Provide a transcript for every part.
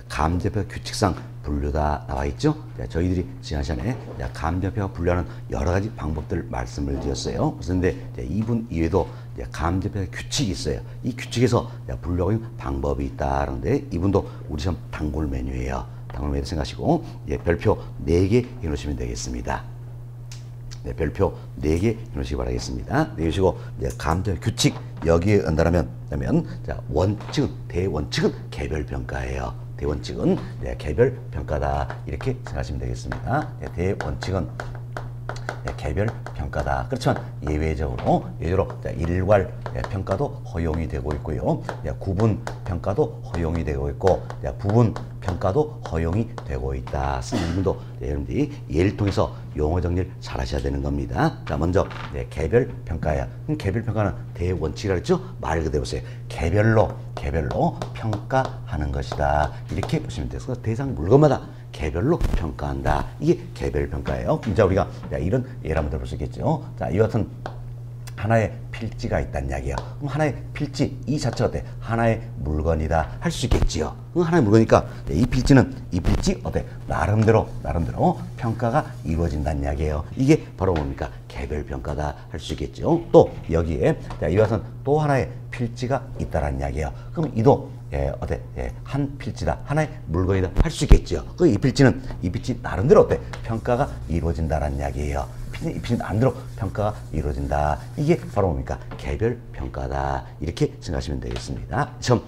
감정평가 규칙상 분류다 나와 있죠. 저희들이 지난 시간에 감정평가 분류하는 여러 가지 방법들 말씀을 드렸어요. 그런데 이분 이외에도 감정평가 규칙이 있어요. 이 규칙에서 분류하고 있는 방법이 있다는데 이분도 우리 시험 단골 메뉴예요. 단골 메뉴 생각하시고 별표 4개 해놓으시면 되겠습니다. 별표 4개 해놓으시기 바라겠습니다. 내주시고 감정 규칙 여기에 온다면 원칙은 대원칙은 개별평가예요. 대원칙은 개별평가다 이렇게 생각하시면 되겠습니다. 대원칙은 개별평가다. 그렇지만 예외적으로 일괄 평가도 허용이 되고 있고요. 구분 평가도 허용이 되고 있고 부분 평가도 허용이 되고 있다. 이분도 여러분들이 예를 통해서 용어 정리를 잘 하셔야 되는 겁니다. 자, 먼저 개별평가야. 개별평가는 대원칙이라고 했죠? 말 그대로 보세요. 개별로 평가하는 것이다. 이렇게 보시면 돼요. 대상 물건마다 개별로 평가한다. 이게 개별평가예요. 자, 우리가 이런 예를 한번 들어볼 수 있겠죠. 자, 이와 같은 하나의 필지가 있다는 이야기예요. 그럼 하나의 필지 이 자체가 어때? 하나의 물건이다 할 수 있겠지요. 하나의 물건이니까 이 필지 어때? 나름대로 평가가 이루어진다는 이야기예요. 이게 바로 뭡니까? 개별평가다 할 수 있겠죠. 또 여기에 이와 같은 또 하나의 필지가 있다라는 이야기예요. 그럼 이도 한 필지다, 하나의 물건이다 할 수 있겠죠. 이 필지 나름대로 어때? 평가가 이루어진다라는 이야기예요. 이 필지 나름대로 평가가 이루어진다. 이게 바로 뭡니까? 개별평가다. 이렇게 생각하시면 되겠습니다. 처음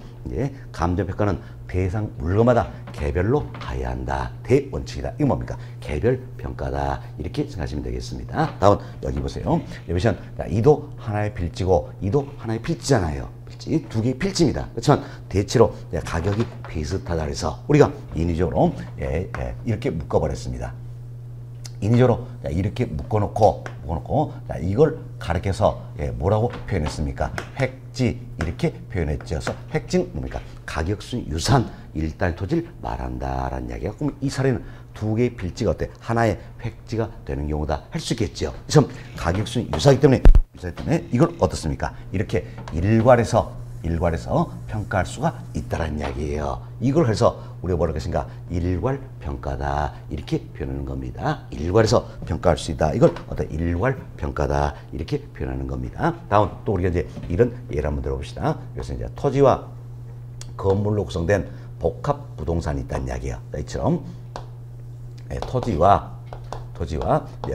감정평가는 대상 물건마다 개별로 가야 한다. 대원칙이다. 이거 뭡니까? 개별평가다. 이렇게 생각하시면 되겠습니다. 다음 여기 보세요. 여기서 이도 하나의 필지고 이도 하나의 필지잖아요. 두 개의 필지입니다. 그렇지만 대체로 가격이 비슷하다 그래서 우리가 인위적으로 이렇게 묶어버렸습니다. 인위적으로 이렇게 묶어놓고 이걸 가르쳐서 뭐라고 표현했습니까? 획지 이렇게 표현했죠. 그래서 획지는 뭡니까? 가격순 유사한 일단의 토지를 말한다라는 이야기야. 그럼 이 사례는 두 개의 필지가 어때? 하나의 획지가 되는 경우다 할 수 있겠죠. 그래서 가격순 유사하기 때문에 이걸 어떻습니까? 이렇게 일괄해서 평가할 수가 있다는 이야기예요. 이걸 해서 우리가 뭐랄 것인가? 일괄 평가다. 이렇게 표현하는 겁니다. 일괄해서 평가할 수 있다. 이걸 일괄 평가다. 이렇게 표현하는 겁니다. 다음 또 우리가 이제 이런 예를 한번 들어봅시다. 그래서 이제 토지와 건물로 구성된 복합 부동산이 있다는 이야기예요. 이처럼 토지와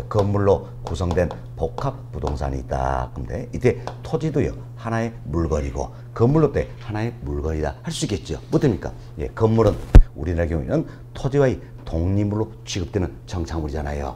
건물로 구성된 복합 부동산이 있다. 근데 이때 토지도요 하나의 물건이고 건물로 때 하나의 물건이다 할 수 있겠죠. 뭐 됩니까? 건물은 우리나라 경우에는 토지와의 독립물로 취급되는 정착물이잖아요.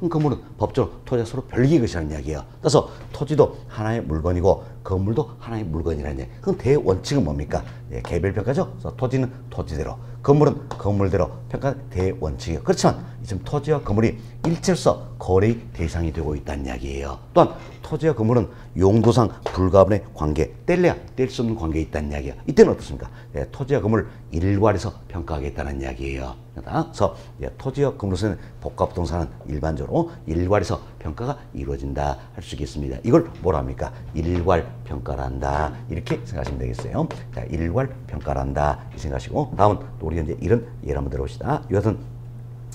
건물은 법적으로 토지와 서로 별개의 것이라는 이야기예요. 따라서 토지도 하나의 물건이고 건물도 하나의 물건이라는 이야기. 그럼 대원칙은 뭡니까? 개별평가죠. 그래서 토지는 토지대로, 건물은 건물대로 평가 대원칙이에요. 그렇지만 지금 토지와 건물이 일체로서 거래의 대상이 되고 있다는 이야기예요. 또한 토지와 건물은 용도상 불가분의 관계, 뗄래야 뗄 수 없는 관계에 있다는 이야기예요. 이때는 어떻습니까? 토지와 건물을 일괄해서 평가하겠다는 이야기예요. 그래서 토지와 건물로서는 복합부동산은 일반적으로 일괄해서 평가가 이루어진다 할 수 있겠습니다. 이걸 뭐라 합니까? 일괄 평가란다. 이렇게 생각하시면 되겠어요. 자, 일괄 평가란다 이 생각하시고 다음은 또 우리가 이제 이런 예를 한번 들어봅시다. 이것은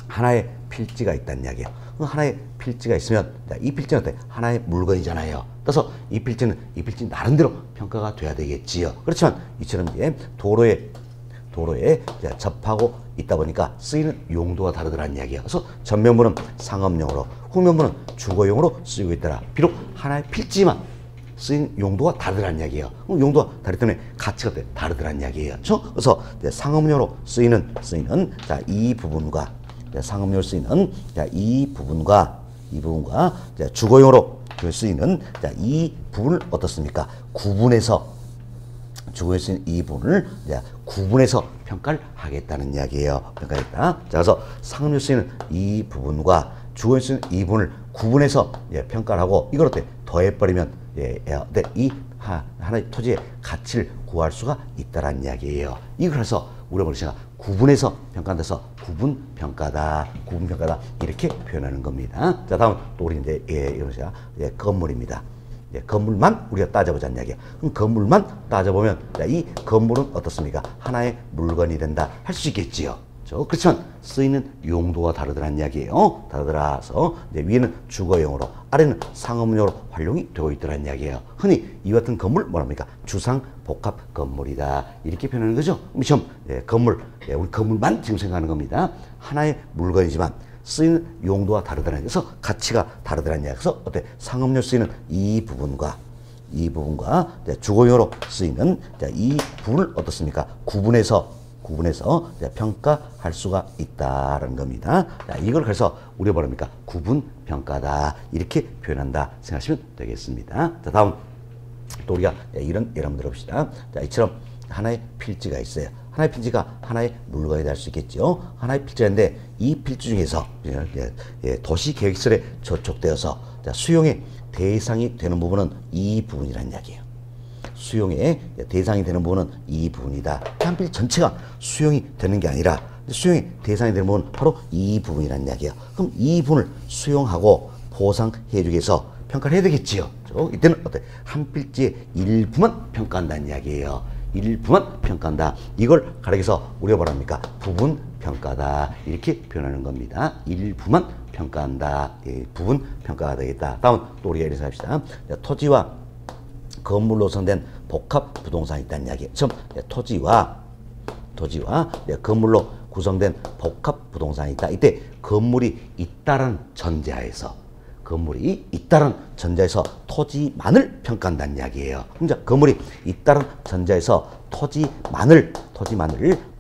하나의 필지가 있다는 이야기예요. 하나의 필지가 있으면 이 필지는 어때? 하나의 물건이잖아요. 따라서 이 필지 나름대로 평가가 돼야 되겠지요. 그렇지만 이처럼 이제 도로에 접하고 있다 보니까 쓰이는 용도가 다르더라는 이야기예요. 그래서 전면부는 상업용으로, 후면부는 주거용으로 쓰이고 있더라. 비록 하나의 필지만 쓰인 용도가 다르더라는 이야기예요. 용도가 다르기 때문에 가치가 다르더라는 이야기예요. 그래서 상업용으로 쓰이는 이 부분과 상업용으로 쓰이는 이 부분과 주거용으로 쓰이는 이 부분을 어떻습니까? 주거에 쓰이는 이 부분을 구분해서 평가를 하겠다는 이야기예요. 평가했다. 자, 그래서 상업용으로 쓰이는 이 부분과 주거에 쓰이는 이 부분을 구분해서 평가를 하고 이걸 더해버리면 이 하나의 토지의 가치를 구할 수가 있다라는 이야기예요. 이걸 해서 우리가 뭐냐 구분해서 평가한다서 구분평가다 이렇게 표현하는 겁니다. 자, 다음 또 우리 이제 건물입니다. 건물만 우리가 따져보자는 이야기야. 그럼 건물만 따져보면 이 건물은 어떻습니까? 하나의 물건이 된다 할 수 있겠지요. 그렇지만 쓰이는 용도가 다르더란 이야기예요. 다르더라서 위에는 주거용으로, 아래는 상업용으로 활용이 되고 있더란 이야기예요. 흔히 이와 같은 건물 뭐랍니까? 주상 복합 건물이다 이렇게 표현하는 거죠. 시험 건물, 우리 건물만 지금 생각하는 겁니다. 하나의 물건이지만 쓰이는 용도가 다르더란 그래서 가치가 다르더란 이야기. 그래서 어때? 상업용으로 쓰이는 이 부분과 주거용으로 쓰이는 이 부분을 어떻습니까? 구분해서 평가할 수가 있다라는 겁니다. 이걸 그래서 우리가 뭐랍니까? 구분평가다 이렇게 표현한다 생각하시면 되겠습니다. 자, 다음 또 우리가 이런 예를 한번 들어봅시다. 자, 이처럼 하나의 필지가 있어요. 하나의 필지가 하나의 물건이 될 수 있겠죠. 하나의 필지인데 이 필지 중에서 도시계획설에 저촉되어서 수용의 대상이 되는 부분은 이 부분이라는 이야기예요. 수용의 대상이 되는 부분은 이 부분이다. 한 필지 전체가 수용이 되는 게 아니라 수용의 대상이 되는 부분은 바로 이 부분이라는 이야기예요. 그럼 이 부분을 수용하고 보상해 주기 위해서 평가를 해야 되겠지요. 이때는 어때? 한 필지의 일부만 평가한다는 이야기예요. 일부만 평가한다. 이걸 가리켜서 우리가 뭐랍니까? 부분 평가다 이렇게 표현하는 겁니다. 일부만 평가한다. 부분 평가가 되겠다. 다음 또 우리가 예를 합시다. 토지와 건물로 구성된 복합 부동산이 있다는 이야기. 처음 토지와 건물로 구성된 복합 부동산이 있다. 이때 건물이 있다는 전제하에서 토지만을 평가한다는 이야기예요. 그러니까 건물이 있다는 전제하에서 토지만을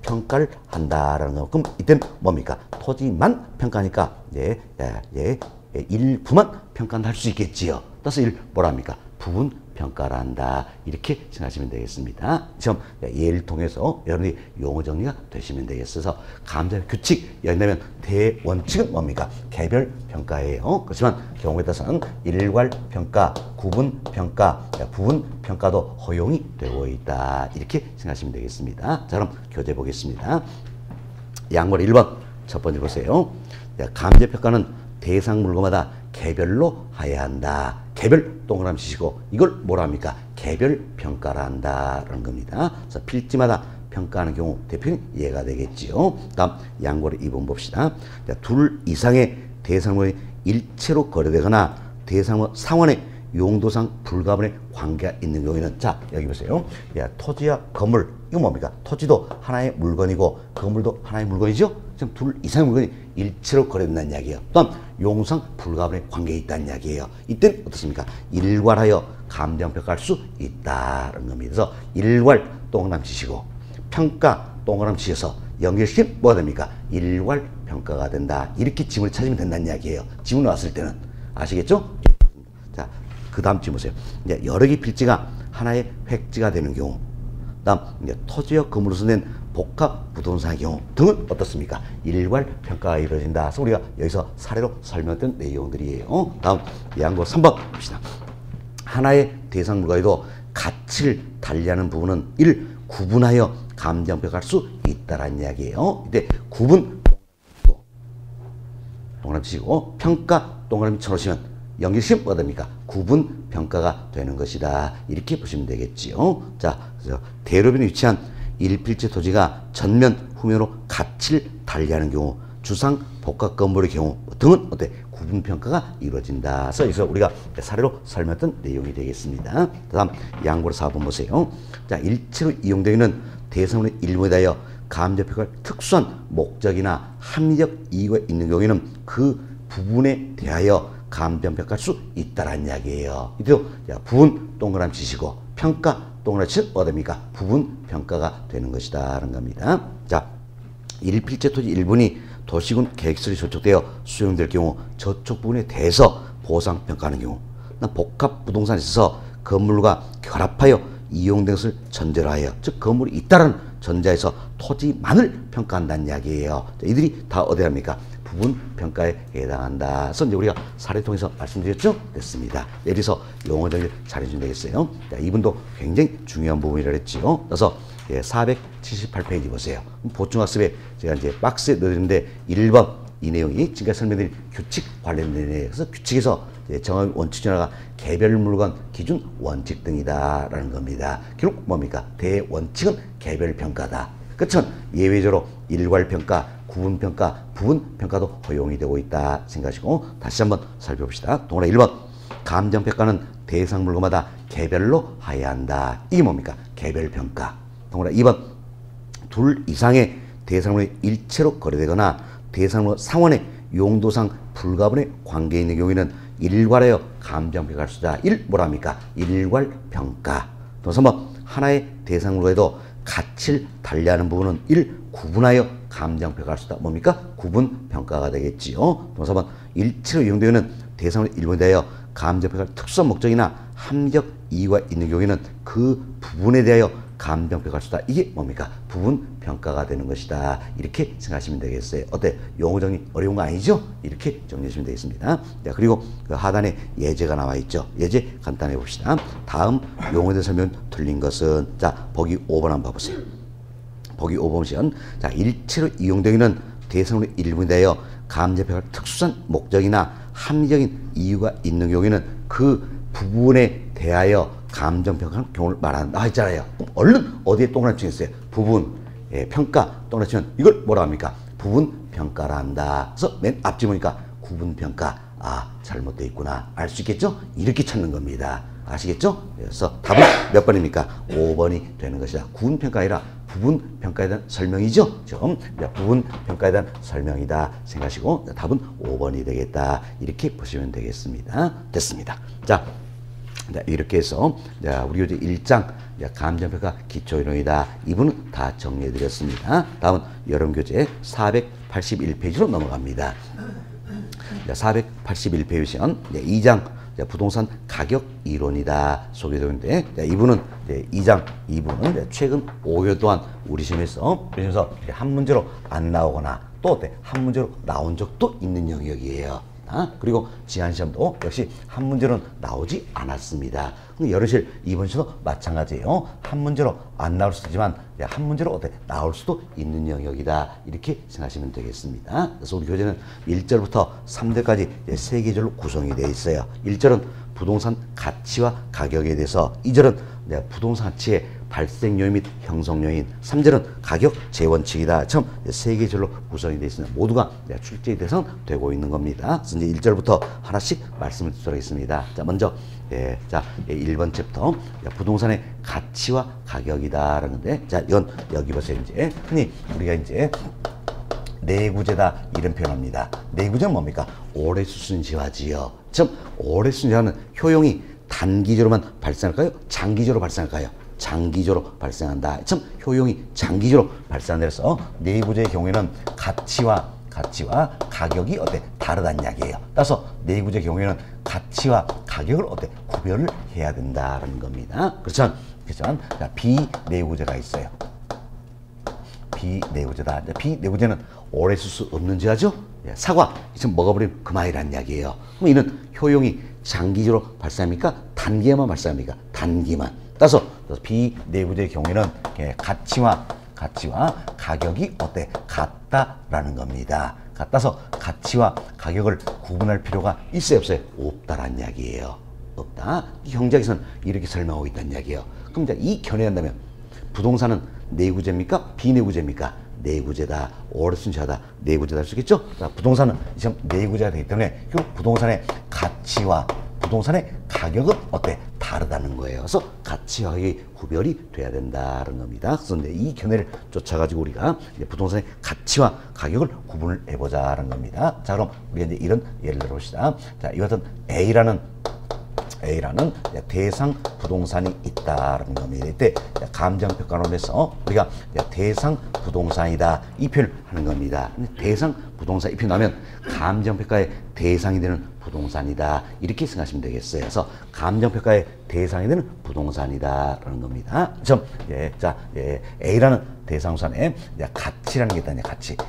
평가를 한다라는 거. 그럼 이때는 뭡니까? 토지만 평가하니까 일부만 평가한다 할 수 있겠지요. 따라서 뭐랍니까? 부분 평가를 한다 이렇게 생각하시면 되겠습니다. 시험 예를 통해서 여러분이 용어 정리가 되시면 되겠어서 감사 규칙 연다면 대원칙은 뭡니까? 개별 평가예요. 그렇지만 경우에 따라서는 일괄 평가, 구분 평가, 부분 평가도 허용이 되고 있다 이렇게 생각하시면 되겠습니다. 자, 그럼 교재 보겠습니다. 양말 1번 첫 번째 보세요. 감사 평가는 대상 물건마다 개별로 해야 한다. 개별 동그라미 치시고 이걸 뭐라 합니까? 개별 평가를 한다라는 겁니다. 그래서 필지마다 평가하는 경우 대표는 이해가 되겠지요. 다음 양고리 2번 봅시다. 둘 이상의 대상물이 일체로 거래되거나 대상물 상환의 용도상 불가분의 관계가 있는 경우에는 자 여기 보세요. 토지와 건물 이거 뭡니까? 토지도 하나의 물건이고 건물도 하나의 물건이죠. 지금 둘 이상의 물건이 일체로 거래된다는 이야기예요. 또한 용상 불가분의 관계에 있다는 이야기예요. 이때는 어떻습니까? 일괄하여 감정 평가할 수 있다는 겁니다. 그래서 일괄 동그라미 치시고 평가 동그라미 치셔서 연결시키면 뭐가 됩니까? 일괄 평가가 된다. 이렇게 지문을 찾으면 된다는 이야기예요. 지문 왔을 때는 아시겠죠? 자, 그 다음 지문 보세요. 이제 여러 개 필지가 하나의 획지가 되는 경우, 다음 이제 토지와 건물로서 낸 복합 부동산의 경우 등은 어떻습니까? 일괄 평가가 이루어진다. 그래서 우리가 여기서 사례로 설명했던 내용들이에요. 다음 양고 3번 봅시다. 하나의 대상 물건에도 가치를 달리하는 부분은 1. 구분하여 감정 평가할 수 있다라는 이야기예요. 이때 구분 동그라미 치시고 평가 동그라미 쳐놓으시면 연결시키면 뭐가 됩니까? 구분 평가가 되는 것이다. 이렇게 보시면 되겠지요. 자, 그래서 대로변에 위치한 1필지 토지가 전면, 후면으로 가치를 달리하는 경우, 주상 복합 건물의 경우 등은 어때? 구분 평가가 이루어진다. 그래서 여기서 우리가 사례로 설명했던 내용이 되겠습니다. 다음 양보로 4번 보세요. 자, 일체로 이용되는 대상물의 일부에 대하여 감정 평가할 특수한 목적이나 합리적 이유가 있는 경우에는 그 부분에 대하여 감정 평가할 수 있다라는 이야기예요. 이때도 부분 동그라미 치시고 평가 동그라미 치면 뭐가 됩니까? 부분 평가가 되는 것이다라는 겁니다. 자, 1필지 토지 일부분이 도시군 계획설이 저촉되어 수용될 경우 저촉 부분에 대해서 보상 평가하는 경우, 복합 부동산에 있어서 건물과 결합하여 이용된 것을 전제로 하여, 즉 건물이 있다는 전제에서 토지만을 평가한다는 이야기예요. 자, 이들이 다 어디 합니까? 부분 평가에 해당한다. 그래서 이제 우리가 사례 통해서 말씀드렸죠? 됐습니다. 여기서 용어 정리 잘해주면 되겠어요. 자, 이분도 굉장히 중요한 부분이라 했지요. 그래서 478페이지 보세요. 보충학습에 제가 이제 박스에 넣어드렸는데 1번 이 내용이 지금까지 설명드린 규칙 관련된 내용이에요. 그래서 규칙에서 정의 원칙 중 하나가 개별 물건, 기준, 원칙 등이다라는 겁니다. 결국 뭡니까? 대원칙은 개별 평가다. 끝은 예외적으로 일괄 평가, 구분 평가, 부분 평가도 허용이 되고 있다 생각하시고 다시 한번 살펴봅시다. 동그라 1번 감정 평가는 대상 물건마다 개별로 하여야 한다. 이게 뭡니까? 개별 평가. 동그라 2번 둘 이상의 대상물이 일체로 거래되거나 대상물 상원의 용도상 불가분의 관계에 있는 경우에는 일괄하여 감정평가할 수 있다. 1. 뭐랍니까? 일괄평가. 또 3번 하나의 대상물에도 가치를 달리하는 부분은 1. 구분하여 감정평가할 수 있다. 뭡니까? 구분평가가 되겠지요. 또 4번 일체로 이용되는 대상물의 일본에 대하여 감정평가할 특수한 목적이나 합리적 이유가 있는 경우에는 그 부분에 대하여 감정평가할 수 있다. 이게 뭡니까? 부분평가가 되는 것이다. 이렇게 생각하시면 되겠어요. 어때? 용어 정리 어려운 거 아니죠? 이렇게 정리하시면 되겠습니다. 자, 그리고 그 하단에 예제가 나와 있죠. 예제 간단히 봅시다. 다음 용어에 대해 설명 틀린 것은 자, 보기 5번 한번 봐보세요. 보기 5번 보시면 자, 일체로 이용되는 대상물의 일부에 대하여 감정평가할 특수한 목적이나 합리적인 이유가 있는 경우에는 그 부분에 대하여 감정평가하는 경우를 말한다 했잖아요. 얼른 어디에 동그라미 치겠어요? 부분, 평가 동그라미 치면 이걸 뭐라 합니까? 부분평가라 한다. 그래서 맨 앞지 보니까 구분평가. 아, 잘못되어 있구나. 알 수 있겠죠? 이렇게 찾는 겁니다. 아시겠죠? 그래서 답은 몇 번입니까? 5번이 되는 것이다. 구분평가 아니라 부분평가에 대한 설명이죠. 좀 부분평가에 대한 설명이다 생각하시고 답은 5번이 되겠다. 이렇게 보시면 되겠습니다. 됐습니다. 자, 이렇게 해서 우리 교재 1장 감정평가 기초이론이다. 이 부분은 다 정리해드렸습니다. 다음은 여러분교재 481페이지로 넘어갑니다. 481페이지 2장 부동산 가격 이론이다 소개되는데 이분은 2장 2부는 최근 5개 동안 우리 시험에서 한 문제로 안 나오거나 또 한 문제로 나온 적도 있는 영역이에요. 그리고 지난 시험도 역시 한 문제로는 나오지 않았습니다. 여러실 이번 시험도 마찬가지예요. 한 문제로 안 나올 수도 있지만 한 문제로 나올 수도 있는 영역이다. 이렇게 생각하시면 되겠습니다. 그래서 우리 교재는 1절부터 3절까지 3계절로 구성이 되어 있어요. 1절은 부동산 가치와 가격에 대해서, 2절은 부동산 가치의 발생 요인 및 형성 요인, 3절은 가격 제원칙이다. 처음 3계절로 구성이 되어 있습니다. 모두가 출제에 대해서 되고 있는 겁니다. 그래서 이제 1절부터 하나씩 말씀을 드리도록 하겠습니다. 자, 먼저 1번 챕터 부동산의 가치와 가격이다 라는데, 자, 이건 여기 보세요. 이제 흔히 우리가 이제 내구재다 이런 표현합니다. 내구재는 뭡니까? 오래 쓰는 지화지요. 즉 오래 쓰는 지화는 효용이 단기적으로만 발생할까요? 장기적으로 발생할까요? 장기적으로 발생한다. 참 효용이 장기적으로 발생한다. 그래서 내구재의 경우에는 가치와 가격이 다르다는 이야기예요. 따라서 내구재 경우에는 가치와 가격을 구별을 해야 된다는 겁니다. 그렇지만 비내구재가 있어요. 비내구재다. 비내구재는 오래 쓸 수 없는 지화죠. 사과 지금 먹어버리면 그만이라는 이야기예요. 그럼 이는 효용이 장기적으로 발생합니까? 단기에만 발생합니까? 단기만. 따라서 비내구재의 경우에는 가치와 가격이 같다라는 겁니다. 같아서 가치와 가격을 구분할 필요가 있어요, 없어요? 없다라는 이야기예요. 없다. 경제학에서는 이렇게 설명하고 있다는 이야기예요. 그럼 이제 이 견해한다면 부동산은 내구재입니까? 비내구재입니까? 내구재다. 오래 쓴 지하다. 내구재다 할 수 있겠죠? 자, 부동산은 지금 내구재가 되기 때문에 결국 부동산의 가치와 부동산의 가격은 다르다는 거예요. 그래서 가치와 가격이 구별이 돼야 된다는 겁니다. 그래서 이제 이 견해를 쫓아가지고 우리가 이제 부동산의 가치와 가격을 구분을 해보자는 겁니다. 자, 그럼 우리가 이제 이런 예를 들어봅시다. 자, 이와 같은 A라는 대상 부동산이 있다라는 겁니다. 이때 감정평가론에서 우리가 대상 부동산이다 이 표현을 하는 겁니다. 대상 부동산 이 표현하면 감정평가의 대상이 되는 부동산이다 이렇게 생각하시면 되겠어요. 그래서 감정평가의 대상이 되는 부동산이다라는 겁니다. A라는 대상부산에 가치라는 게 있다냐.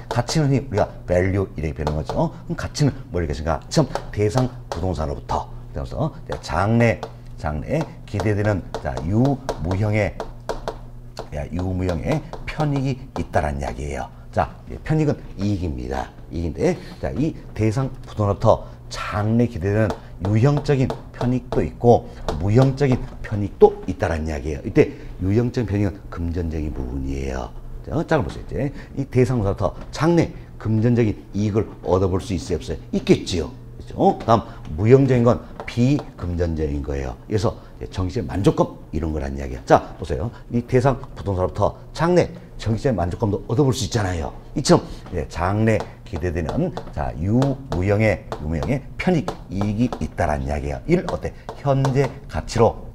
가치는 우리가 value 이렇게 표현하는 거죠. 그럼 가치는 뭐겠습니까? 처음 대상 부동산으로부터 그래서 장래에 기대되는 유무형의 편익이 있다라는 이야기예요. 자, 편익은 이익입니다. 이익인데, 자, 이 대상 부동산부터 장래 기대되는 유형적인 편익도 있고 무형적인 편익도 있다는 이야기예요. 이때 유형적인 편익은 금전적인 부분이에요. 자, 보세요. 이제 이 대상사부터 장래 금전적인 이익을 얻어볼 수 있어요, 없어요? 있겠지요. 그렇죠? 다음 무형적인 건 비금전적인 거예요. 그래서 정신의 만족감 이런 거란 이야기야. 자, 보세요. 이 대상 부동산부터 장래 정신의 만족감도 얻어볼 수 있잖아요. 이처럼 장래 기대되는 자 유무형의 편익 이익이 있다란 이야기야. 이를 어때? 현재 가치로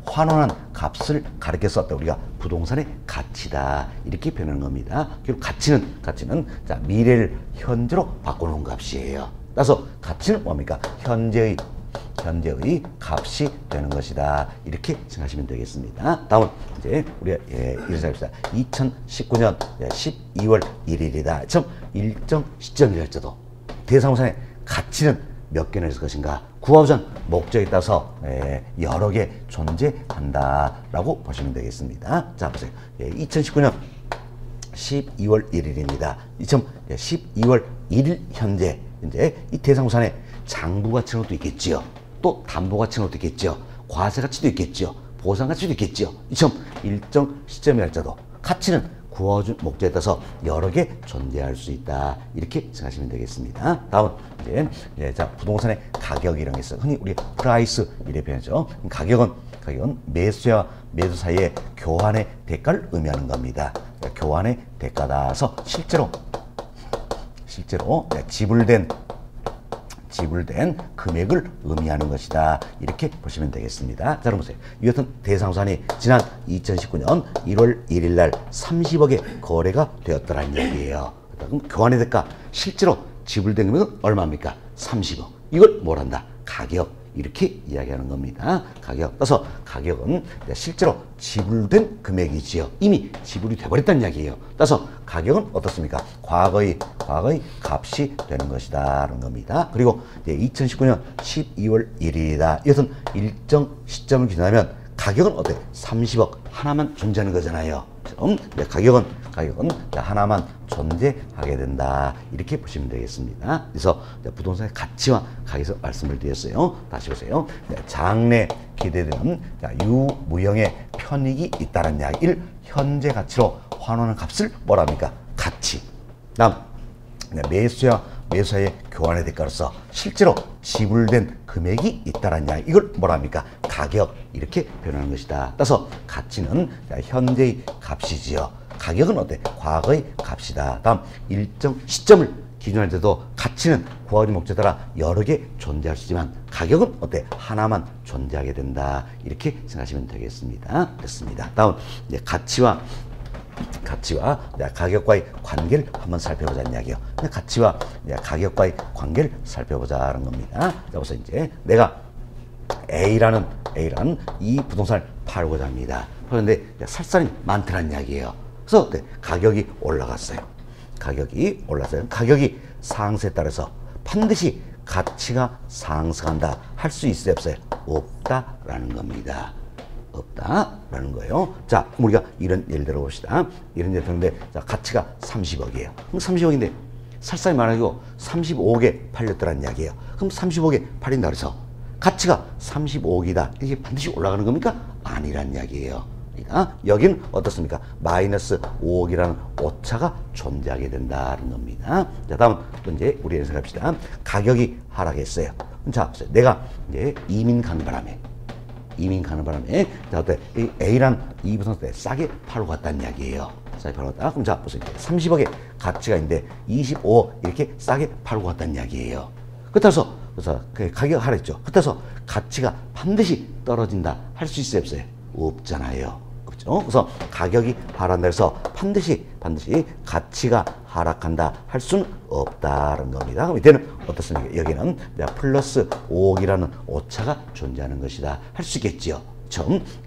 환원한 값을 가리켜서 어때? 우리가 부동산의 가치다 이렇게 표현하는 겁니다. 그리고 가치는 자 미래를 현재로 바꿔놓은 값이에요. 따라서 가치는 뭡니까? 현재의 값이 되는 것이다. 이렇게 생각하시면 되겠습니다. 다음은 이제 우리가 이렇게 합시다. 2019년 12월 1일이다. 참 일정 시점이랄지도 대상부산의 가치는 몇 개나 있을 것인가? 구하고자 목적에 따라서 여러 개 존재한다라고 보시면 되겠습니다. 자, 보세요. 2019년 12월 1일입니다. 12월 1일 현재 이제 이 대상부산의 장부 가치는 것도 있겠지요. 또 담보 가치는 것도 있겠지요. 과세 가치도 있겠지요. 보상 가치도 있겠지요. 이처럼 일정 시점이랄지라도 가치는 구하고자 목적에 따라서 여러 개 존재할 수 있다. 이렇게 생각하시면 되겠습니다. 다음 이제 자 부동산의 가격이라는 게 있어요. 흔히 우리 프라이스 이렇게 표현하죠. 가격은 매수와 매도 사이의 교환의 대가를 의미하는 겁니다. 교환의 대가다서 실제로 지불된 금액을 의미하는 것이다. 이렇게 보시면 되겠습니다. 자, 그럼 보세요. 이 같은 대상부산이 지난 2019년 1월 1일 날 30억의 거래가 되었더라는 얘기예요. 그럼 교환의 대가 실제로 지불된 금액은 얼마입니까? 30억. 이걸 뭘 한다? 가격. 이렇게 이야기하는 겁니다. 가격. 따라서 가격은 실제로 지불된 금액이지요. 이미 지불이 돼버렸다는 이야기예요. 따라서 가격은 어떻습니까? 과거의 값이 되는 것이다라는 겁니다. 그리고 2019년 12월 1일이다. 이것은 일정 시점을 기준하면 가격은 어때? 30억 하나만 존재하는 거잖아요. 가격은 하나만 존재하게 된다. 이렇게 보시면 되겠습니다. 그래서 부동산의 가치와 가격에서 말씀을 드렸어요. 다시 보세요. 장래 기대되는 유무형의 편익이 있다는 이야기를 현재 가치로 환원하는 값을 뭐랍니까? 가치. 다음 매수의 교환의 대가로서 실제로 지불된 금액이 있다는 이야기. 이걸 뭐랍니까? 가격. 이렇게 표현하는 것이다. 따라서 가치는 현재의 값이지요. 가격은 어때? 과거의 값이다. 다음 일정 시점을 기준할 때도 가치는 구하고자 목적에 따라 여러 개 존재할 수 있지만 가격은 어때? 하나만 존재하게 된다. 이렇게 생각하시면 되겠습니다. 됐습니다. 다음 가치와 가격과의 관계를 한번 살펴보자는 이야기예요. 가치와 가격과의 관계를 살펴보자는 겁니다. 그래서 이제 내가 A라는 이 부동산을 팔고자 합니다. 그런데 살 사람이 많다는 이야기예요. 그래서 가격이 올라갔어요. 가격이 상승에 따라서 반드시 가치가 상승한다. 할 수 있어요, 없어요? 없다라는 겁니다. 없다라는 거예요. 자, 그럼 우리가 이런 예를 들어봅시다. 이런 예를 들었는데, 자, 가치가 30억이에요. 그럼 30억인데, 살 사람이 많아지고 35억에 팔렸더라는 이야기예요. 그럼 35억에 팔린다 그래서 가치가 35억이다. 이게 반드시 올라가는 겁니까? 아니란 이야기예요. 그러니까 여기는 어떻습니까? 마이너스 5억이라는 오차가 존재하게 된다는 겁니다. 자, 다음 또 이제 우리 생각합시다. 가격이 하락했어요. 자, 내가 이제 이민 가는 바람에 자, 어때? 이 A란 이 부동산 싸게 팔고 갔다는 이야기예요. 싸게 팔고 갔다. 그럼 자, 보세요. 30억의 가치가 있는데 25억 이렇게 싸게 팔고 갔다는 이야기예요. 그래서 가격 하락했죠. 그래서 가치가 반드시 떨어진다. 할 수 있어요, 없어요? 없잖아요. 그렇죠? 그래서 가격이 하락한다 해서 반드시 가치가 하락한다 할 수는 없다는 겁니다. 그럼 이때는 어떻습니까? 여기는 플러스 5억이라는 오차가 존재하는 것이다. 할 수 있겠지요.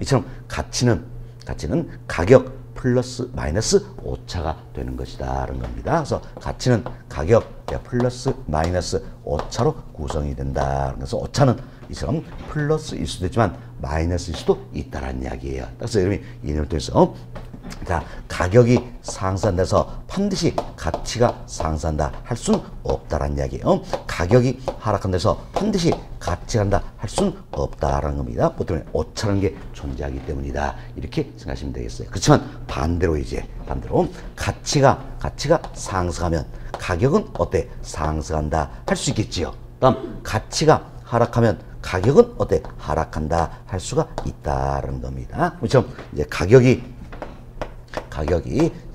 이처럼 가치는 가격 플러스 마이너스 오차가 되는 것이다라는 겁니다. 그래서 가치는 가격 플러스 마이너스 오차로 구성이 된다. 그래서 오차는 이처럼 플러스일 수도 있지만 마이너스일 수도 있다라는 이야기예요. 그래서 여러분이 이 내용을 통해서 자, 가격이 상승한다서 반드시 가치가 상승한다 할 수는 없다라는 이야기예요. 가격이 하락한다서 반드시 가치가 한다 할 수는 없다라는 겁니다. 뭐 때문에 오차라는 게 존재하기 때문이다. 이렇게 생각하시면 되겠어요. 그렇지만 반대로 가치가 상승하면 가격은 어때? 상승한다 할 수 있겠지요. 다음 가치가 하락하면 가격은 어때? 하락한다 할 수가 있다는 겁니다. 그렇죠? 이제 가격이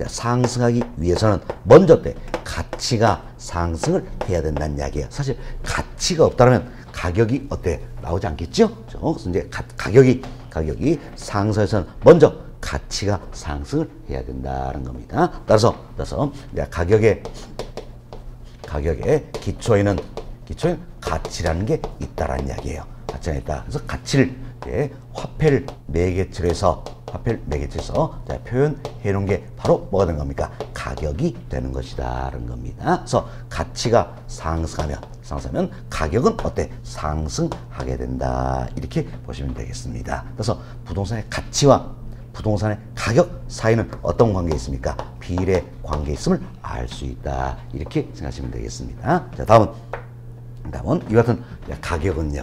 상승하기 위해서는 먼저 때 가치가 상승을 해야 된다는 이야기예요. 사실 가치가 없다면 가격이 어때? 나오지 않겠죠? 그래서 이제 가격이 상승해서는 먼저 가치가 상승을 해야 된다는 겁니다. 따라서 가격의 기초에는 가치라는 게 있다라는 이야기예요. 가치가 있다. 그래서 가치를 화폐를 매개체로 해서 표현해 놓은 게 바로 뭐가 되는 겁니까? 가격이 되는 것이다라는 겁니다. 그래서 가치가 상승하면 가격은 어때? 상승하게 된다. 이렇게 보시면 되겠습니다. 그래서 부동산의 가치와 부동산의 가격 사이는 어떤 관계가 있습니까? 비례 관계가 있음을 알 수 있다. 이렇게 생각하시면 되겠습니다. 자, 다음은 이와 같은 가격은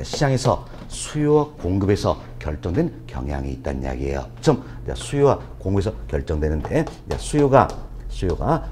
시장에서 수요와 공급에서 결정된 경향이 있다는 이야기예요. 좀 수요와 공급에서 결정되는데 수요가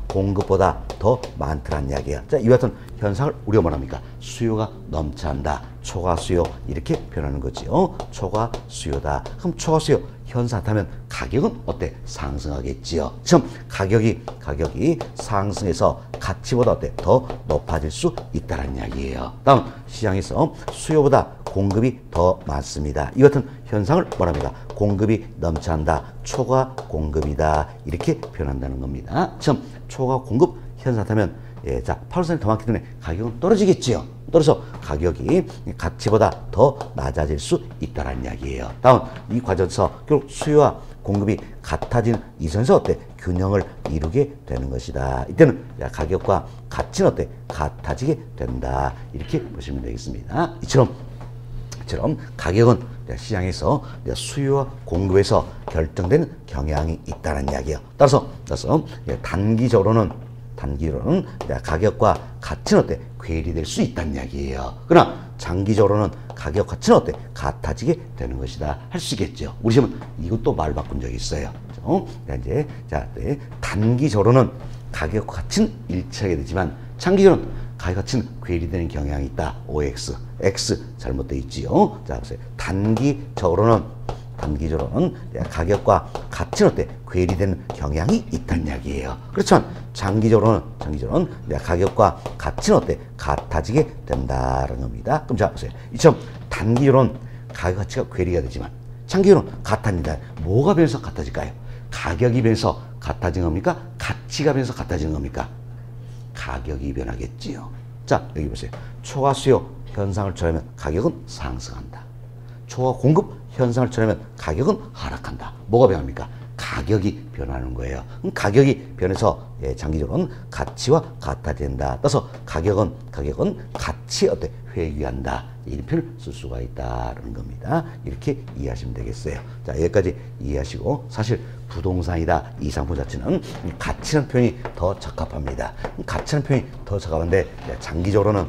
공급보다 더 많더라는 이야기예요. 자, 이와 같은 현상을 우리가 뭐랍니까? 수요가 넘쳐난다. 초과 수요 이렇게 표현하는 거지요. 초과 수요다. 그럼 초과 수요 현상 나타나면 가격은 어때? 상승하겠지요. 지금 가격이 상승해서 가치보다 어때? 더 높아질 수 있다는 이야기예요. 다음 시장에서 수요보다 공급이 더 많습니다. 이 같은 현상을 뭐랍니까? 공급이 넘쳐난다. 초과 공급이다. 이렇게 표현한다는 겁니다. 지금 초과 공급 현상 나타나면 자, 8%더 많기 때문에 가격은 떨어지겠지요. 떨어져서 가격이 가치보다 더 낮아질 수 있다는 이야기예요. 다음 이 과정에서 결국 수요와 공급이 같아진 이선에서 어때? 균형을 이루게 되는 것이다. 이때는 가격과 가치는 어때? 같아지게 된다. 이렇게 보시면 되겠습니다. 이처럼 가격은 시장에서 수요와 공급에서 결정되는 경향이 있다는 이야기예요. 따라서 단기적으로는 가격과 가치는 어때? 괴리될 수 있다는 이야기예요. 그러나 장기적으로는 가격 가치는 어때? 같아지게 되는 것이다. 할 수 있겠죠. 우리 시험은 이것도 말 바꾼 적이 있어요. 단기적으로는 가격 가치는 일치하게 되지만 장기적으로는 가격 가치는 괴리되는 경향이 있다. OX, X 잘못되어 있지요. 자, 보세요. 단기적으로는 가격과 가치는 어때? 괴리되는 경향이 있다는 이야기예요. 그렇지만 장기적으로는 가격과 가치는 어때? 같아지게 된다는 겁니다. 그럼 자 보세요. 이처럼 단기적으로는 가격 가치가 괴리가 되지만 장기적으로는 같아진다. 뭐가 변해서 같아질까요? 가격이 변해서 같아진 겁니까? 가치가 변해서 같아지는 겁니까? 가격이 변하겠지요. 자, 여기 보세요. 초과 수요 현상을 처하면 가격은 상승한다. 초과 공급 현상을 처하면 가격은 하락한다. 뭐가 변합니까? 가격이 변하는 거예요. 그럼 가격이 변해서 장기적으로는 가치와 같아진다. 따라서 가격은 가치에 어때? 회귀한다. 이런 표현을 쓸 수가 있다는 겁니다. 이렇게 이해하시면 되겠어요. 자, 여기까지 이해하시고 사실 부동산이다 이 상품 자체는 가치라는 표현이 더 적합합니다. 가치라는 표현이 더 적합한데 장기적으로는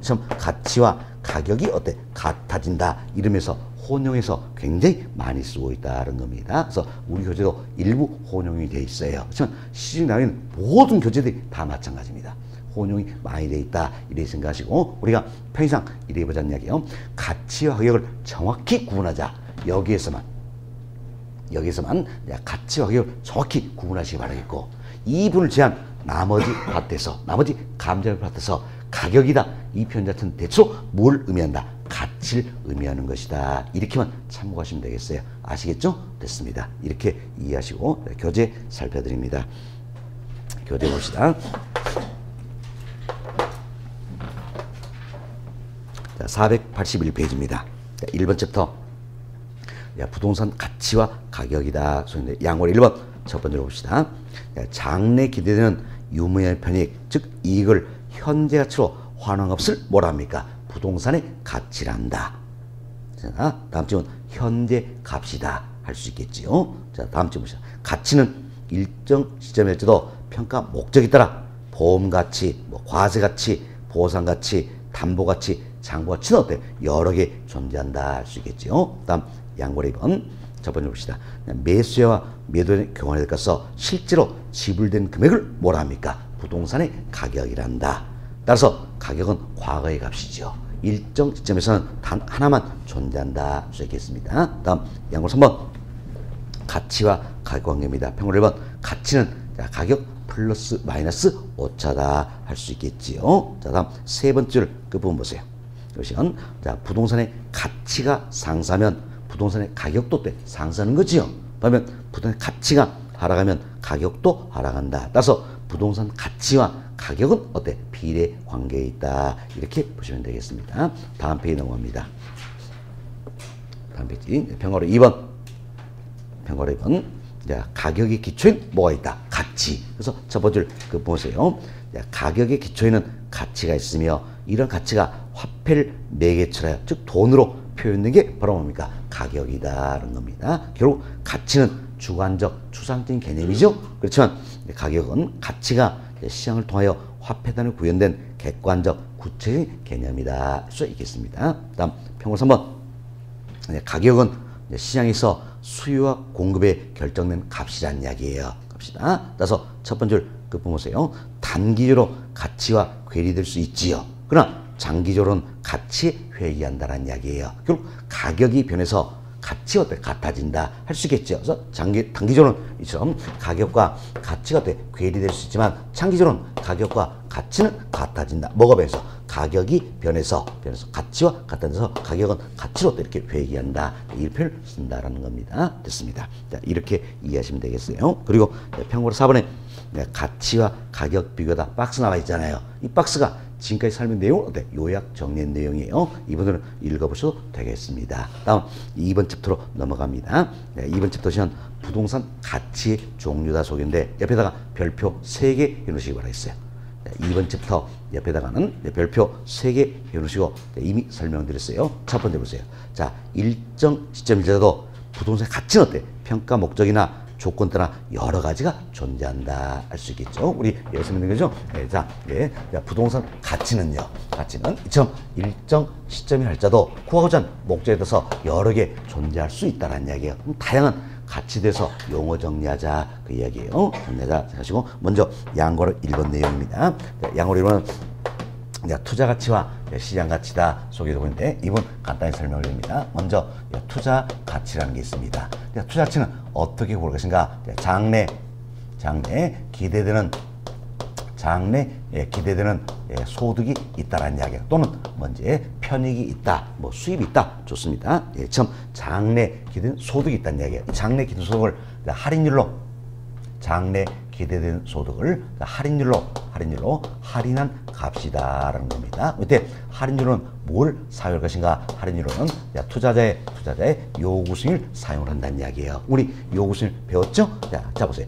좀 가치와 가격이 어때? 같아진다. 이러면서 혼용해서 굉장히 많이 쓰고 있다는 겁니다. 그래서 우리 교재도 일부 혼용이 되어 있어요. 그렇지만 시중에 나오는 모든 교재들이 다 마찬가지입니다. 혼용이 많이 되어 있다. 이렇게 생각하시고 우리가 편의상 이렇게 보자는 이야기예요. 가치와 가격을 정확히 구분하자. 여기에서만 가치와 가격을 정확히 구분하시기 바라겠고 이 부분을 제한 나머지 감정을 파트에서 가격이다. 이 표현 자체는 대체로 뭘 의미한다? 가치를 의미하는 것이다. 이렇게만 참고하시면 되겠어요. 아시겠죠? 됐습니다. 이렇게 이해하시고 교재 살펴드립니다. 교재 봅시다. 자, 481페이지입니다. 1번 챕터. 부동산 가치와 가격이다. 양월 1번 첫 번째로 봅시다. 장래 기대되는 유무의 편익, 즉 이익을 현재 가치로 환원한 것을 뭐랍니까? 부동산의 가치란다. 자, 다음 질문 현재 값이다. 할 수 있겠지요. 자, 다음 질문 보시죠. 가치는 일정 시점일지도 평가 목적에 따라 보험 가치, 뭐 과세 가치, 보상 가치, 담보 가치, 장부 가치는 어때? 여러 개 존재한다 할 수 있겠지요. 다음 양보리 2번 첫 번째 봅시다. 매수와 매도의 교환에 따라서 실제로 지불된 금액을 뭐라 합니까? 부동산의 가격이란다. 따라서 가격은 과거의 값이죠. 일정 시점에서는 단 하나만 존재한다 할 수 있겠습니다. 다음 양보 3번 가치와 가격 관계입니다. 평균 1번 가치는 가격 플러스 마이너스 오차다 할 수 있겠지요. 자, 다음 세 번째 끝부분 보세요. 보시면 자, 부동산의 가치가 상승하면 부동산의 가격도 상승하는 거지요. 반면 부동산의 가치가 하락하면 가격도 하락한다. 따라서 부동산 가치와 가격은 어때? 비례 관계에 있다. 이렇게 보시면 되겠습니다. 다음 페이지 넘어갑니다. 다음 페이지 평가로 2번. 평가로 2번. 자, 가격의 기초엔 뭐가 있다? 가치. 그래서 첫 번째 그 보세요. 자, 가격의 기초에는 가치가 있으며 이런 가치가 화폐를 매개체하여 즉 돈으로 표현된 게 바로 뭡니까? 가격이다라는 겁니다. 결국 가치는 주관적, 추상적인 개념이죠. 그렇지만 가격은 가치가 시장을 통하여 화폐단을 구현된 객관적, 구체적인 개념이다 할 수 있겠습니다. 다음 평균 3번 가격은 시장에서 수요와 공급에 결정된 값이라는 이야기예요. 값이다. 따라서 첫 번째 끝부분 보세요. 단기적으로 가치와 괴리될 수 있지요. 그러나 장기적으로는 가치에 회귀한다는 이야기예요. 결국 가격이 변해서 가치가 어때? 같아진다 할 수 있겠죠. 그래서 단기적으로는 이처럼 가격과 가치가 어때? 괴리될 수 있지만 장기적으로는 가격과 가치는 같아진다. 뭐가 변해서? 가격이 변해서 가치와 같아져서 가격은 가치로 어때? 이렇게 회귀한다. 이 표현을 쓴다라는 겁니다. 됐습니다. 자, 이렇게 이해하시면 되겠어요. 그리고 평균 4번에 가치와 가격 비교다 박스 나와 있잖아요. 이 박스가 지금까지 설명 내용은 어때? 요약 정리한 내용이에요. 이분들은 읽어보셔도 되겠습니다. 다음 2번 챕터로 넘어갑니다. 2번 챕터 시간 부동산 가치의 종류다 속인데 옆에다가 별표 3개 해놓으시기 바라겠어요. 2번 챕터 옆에다가는 별표 3개 해놓으시고 이미 설명드렸어요. 첫 번째 보세요. 자, 일정 시점일지라도 부동산의 가치는 어때? 평가 목적이나 조건 따라 여러 가지가 존재한다 할 수 있겠죠. 우리 여기 설명된 거죠. 자, 부동산 가치는요. 가치는 이처럼 일정 시점이 할지라도 구하고자 하는 목적에 따라서 여러 개 존재할 수 있다는 이야기예요. 다양한 가치에 대해서 용어 정리하자 그 이야기예요. 정리하자 하시고 먼저 양고로 1번 내용입니다. 양고로 1번은 투자 가치와 시장 가치다 속에서 보는데 이분 간단히 설명을 드립니다. 먼저 투자 가치라는 게 있습니다. 투자 가치는 어떻게 볼 것인가? 장래 기대되는 소득이 있다라는 이야기예요. 또는 먼저 편익이 있다, 뭐 수입이 있다, 좋습니다. 처음 장래 기대되는 소득이 있다는 이야기예요. 장래 기대되는 소득을 장래 기대된 소득을 할인율로 할인한 값이다라는 겁니다. 이때 할인율은 뭘 사용할 것인가? 할인율은 투자자의 요구 수익을 사용을 한다는 이야기예요. 우리 요구 수익을 배웠죠? 자 보세요.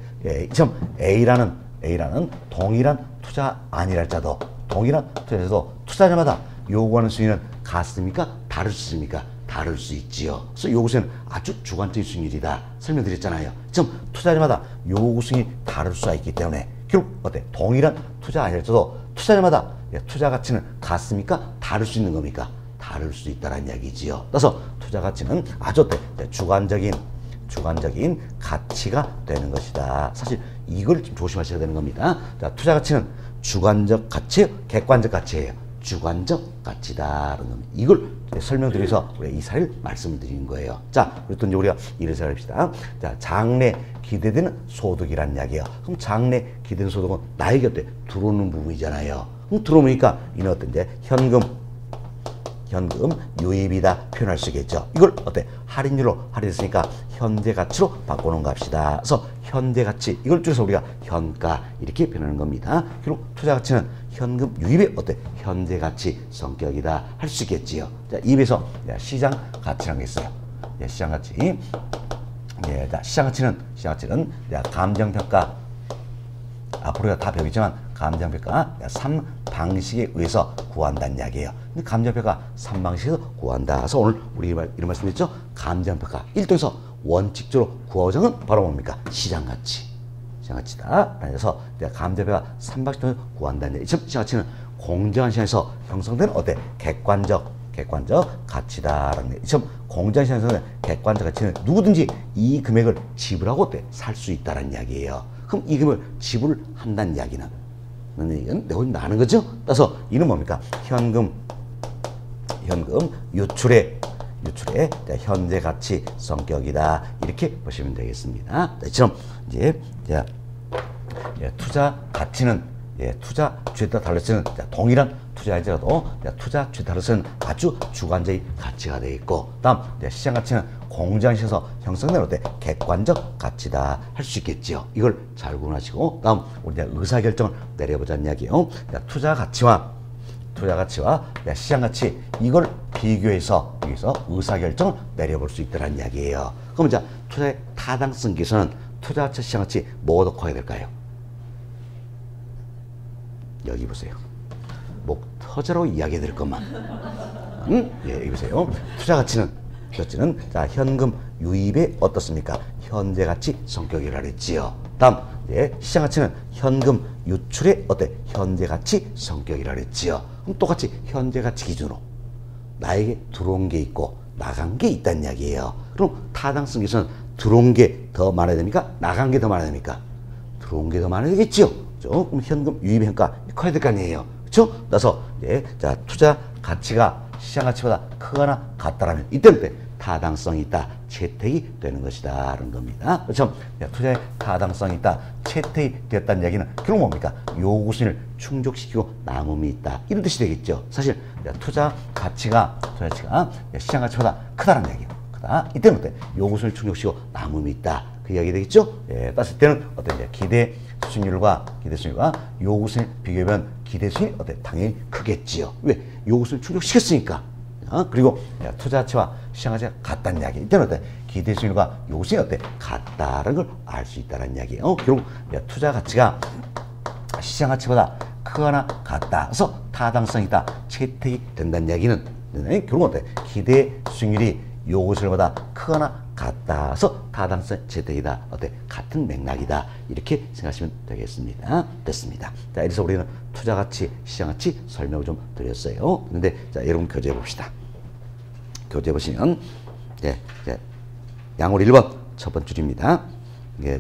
지금 A라는 동일한 투자 아니랄지라도 동일한 투자에서도 투자자마다 요구하는 수익은 같습니까? 다를 수 있습니까? 다를 수 있지요. 그래서 요구수익은 아주 주관적인 수익률이다 설명드렸잖아요. 지금 투자자마다 요구수익이 다를 수가 있기 때문에 결국 어때? 동일한 투자 아니랄지라도 투자자마다 투자 가치는 같습니까? 다를 수 있는 겁니까? 다를 수 있다는 이야기지요. 그래서 투자 가치는 아주 어때? 주관적인 가치가 되는 것이다. 사실 이걸 좀 조심하셔야 되는 겁니다. 자, 투자 가치는 주관적 가치예요? 객관적 가치예요? 주관적 가치다라는 겁니다. 이걸 설명드려서 우리가 이 사례를 말씀드리는 거예요. 자, 그랬더니 우리가 이를 생각합시다. 자, 장래 기대되는 소득이라는 이야기예요. 그럼 장래 기대되는 소득은 나에게 어때? 들어오는 부분이잖아요. 그럼 들어오니까 이는 어떤데? 현금 유입이다 표현할 수 있겠죠. 이걸 어때? 할인율로 할인했으니까 현재 가치로 바꾸는 값이다. 그래서 현재 가치 이걸 줄여서 우리가 현가 이렇게 표현하는 겁니다. 결국 투자 가치는 현금 유입의 어때? 현재 가치 성격이다 할 수 있겠지요. 자, 입에서 시장 가치라는 게 있어요. 시장 가치. 자, 시장 가치는 감정평가 앞으로 다 배우겠지만 감정평가 3방식에 의해서 구한다는 이야기예요. 근데 감정평가 3방식에서 구한다. 그래서 오늘 우리 이런 말씀드렸죠? 감정평가 1등에서 원칙적으로 구하고자는 바로 뭡니까? 시장가치. 시장가치다. 그래서 감대표가 삼박식동에서 구한다는 얘기. 즉 시장가치는 공정한 시장에서 형성되는 어때? 객관적 가치다라는 얘기. 즉 공정한 시장에서는 객관적 가치는 누구든지 이 금액을 지불하고 어때? 살 수 있다는 이야기예요. 그럼 이 금액을 지불한다는 이야기는 이건 내고 나는 거죠. 따라서 이는 뭡니까? 현금 유출의 현재 가치 성격이다. 이렇게 보시면 되겠습니다. 이처럼 이제 투자 가치는 투자 주에 따라 달라지는 동일한 투자일지라도 투자 주에 따라서는 아주 주관적인 가치가 되어 있고, 다음 시장 가치는 공정한 시장에서 형성된 어때 객관적 가치다 할 수 있겠지요. 이걸 잘 구분하시고, 다음 우리 의사결정을 내려보자는 이야기예요. 투자 가치와 시장 가치 이걸 비교해서 여기서 의사결정을 내려볼 수 있다는 이야기예요. 그럼 이제 투자의 타당성 기서는 투자 가치, 시장 가치 뭐가 더 커야 될까요? 여기 보세요. 목 터져라고 이야기해드릴 것만. 여기 보세요. 투자 가치는 자, 현금 유입에 어떻습니까? 현재 가치 성격이라 그랬지요. 다음 시장 가치는 현금 유출의 어때? 현재 가치 성격이라 그랬지요. 그럼 똑같이 현재 가치 기준으로 나에게 들어온 게 있고 나간 게 있다는 이야기예요. 그럼 타당성 기준은 들어온 게 더 많아야 됩니까? 나간 게 더 많아야 됩니까? 들어온 게 더 많아야 되겠죠. 그렇죠? 그럼 현금 유입 현가 커야 될 거 아니에요. 그렇죠? 따라서 자, 투자 가치가 시장 가치보다 크거나 같다라면 이때는 타당성이 있다, 채택이 되는 것이다 라는 겁니다. 그렇죠? 투자에 타당성이 있다, 채택이 되었다는 얘기는 결국 뭡니까? 요구순위를 충족시키고 남음이 있다, 이런 뜻이 되겠죠. 사실 투자 가치가 시장 가치보다 크다는 얘기예요. 크다. 이때는 어때? 요구순위를 충족시키고 남음이 있다, 그 이야기 되겠죠? 따라서 이때는 어떤 기대 수익률과 요구순위 비교하면 기대 수익이 어때? 당연히 크겠지요. 왜? 요구순위를 충족시켰으니까. 그리고 투자 가치와 시장 가치가 같다는 이야기. 이때는 어때? 기대 수익률과 요구순위 어때? 같다는 걸 알 수 있다는 이야기예요. 결국 투자 가치가 시장 가치보다 크거나 같다. 그래서 타당성이 있다, 채택이 된다는 이야기는 결국 어때? 기대 수익률이 요구순위보다 크거나 같다서 타당성 채택이다. 어때? 같은 맥락이다. 이렇게 생각하시면 되겠습니다. 됐습니다. 자, 이래서 우리는 투자 가치, 시장 가치 설명을 좀 드렸어요. 근데 자, 여러분 교재해 봅시다. 교재 보시면 양월 1번 첫 번째 줄입니다.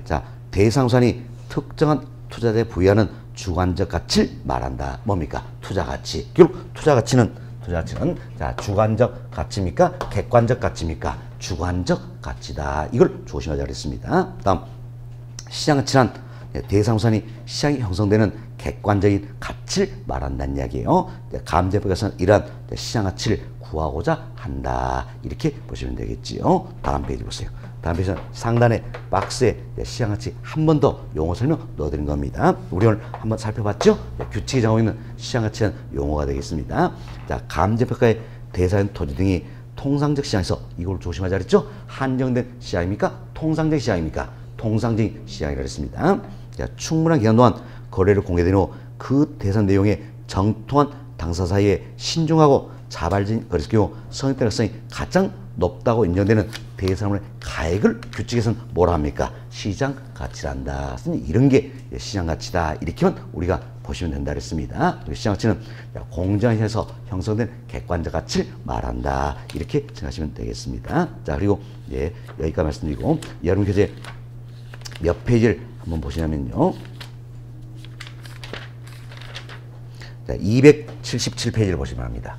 자, 대상수단이 특정한 투자자에 부여하는 주관적 가치를 말한다. 뭡니까? 투자 가치. 결국 투자 가치는 자, 주관적 가치입니까? 객관적 가치입니까? 주관적 가치다. 이걸 조심하자 그랬습니다. 다음 시장 가치란 대상수단이 시장이 형성되는 객관적인 가치를 말한다는 이야기예요. 감정법에서는 이러한 시장 가치를 구하고자 한다. 이렇게 보시면 되겠지요. 다음 페이지 보세요. 다음 페이지는 상단의 박스에 시장 가치 한 번 더 용어 설명 넣어드린 겁니다. 우리 오늘 한번 살펴봤죠? 규칙이 정하고 있는 시장 가치는 용어가 되겠습니다. 자, 감정평가의 대사인 토지 등이 통상적 시장에서 이걸 조심하자 그랬죠? 한정된 시장입니까? 통상적 시장입니까? 통상적인 시장이라 했습니다. 자, 충분한 기간 동안 거래를 공개된 후 그 대상 내용에 정통한 당사 사이에 신중하고 자발적인 거래의 경우 성립 가능성이 가장 높다고 인정되는 대상물의 가액을 규칙에서는 뭐라 합니까? 시장 가치란다. 이런 게 시장 가치다. 이렇게만 우리가 보시면 된다 그랬습니다. 시장 가치는 공정한 시장에서 형성된 객관적 가치를 말한다. 이렇게 생각하시면 되겠습니다. 자, 그리고 여기까지 말씀드리고 여러분 교재 몇 페이지를 한번 보시냐면요. 자, 277페이지를 보시면 합니다.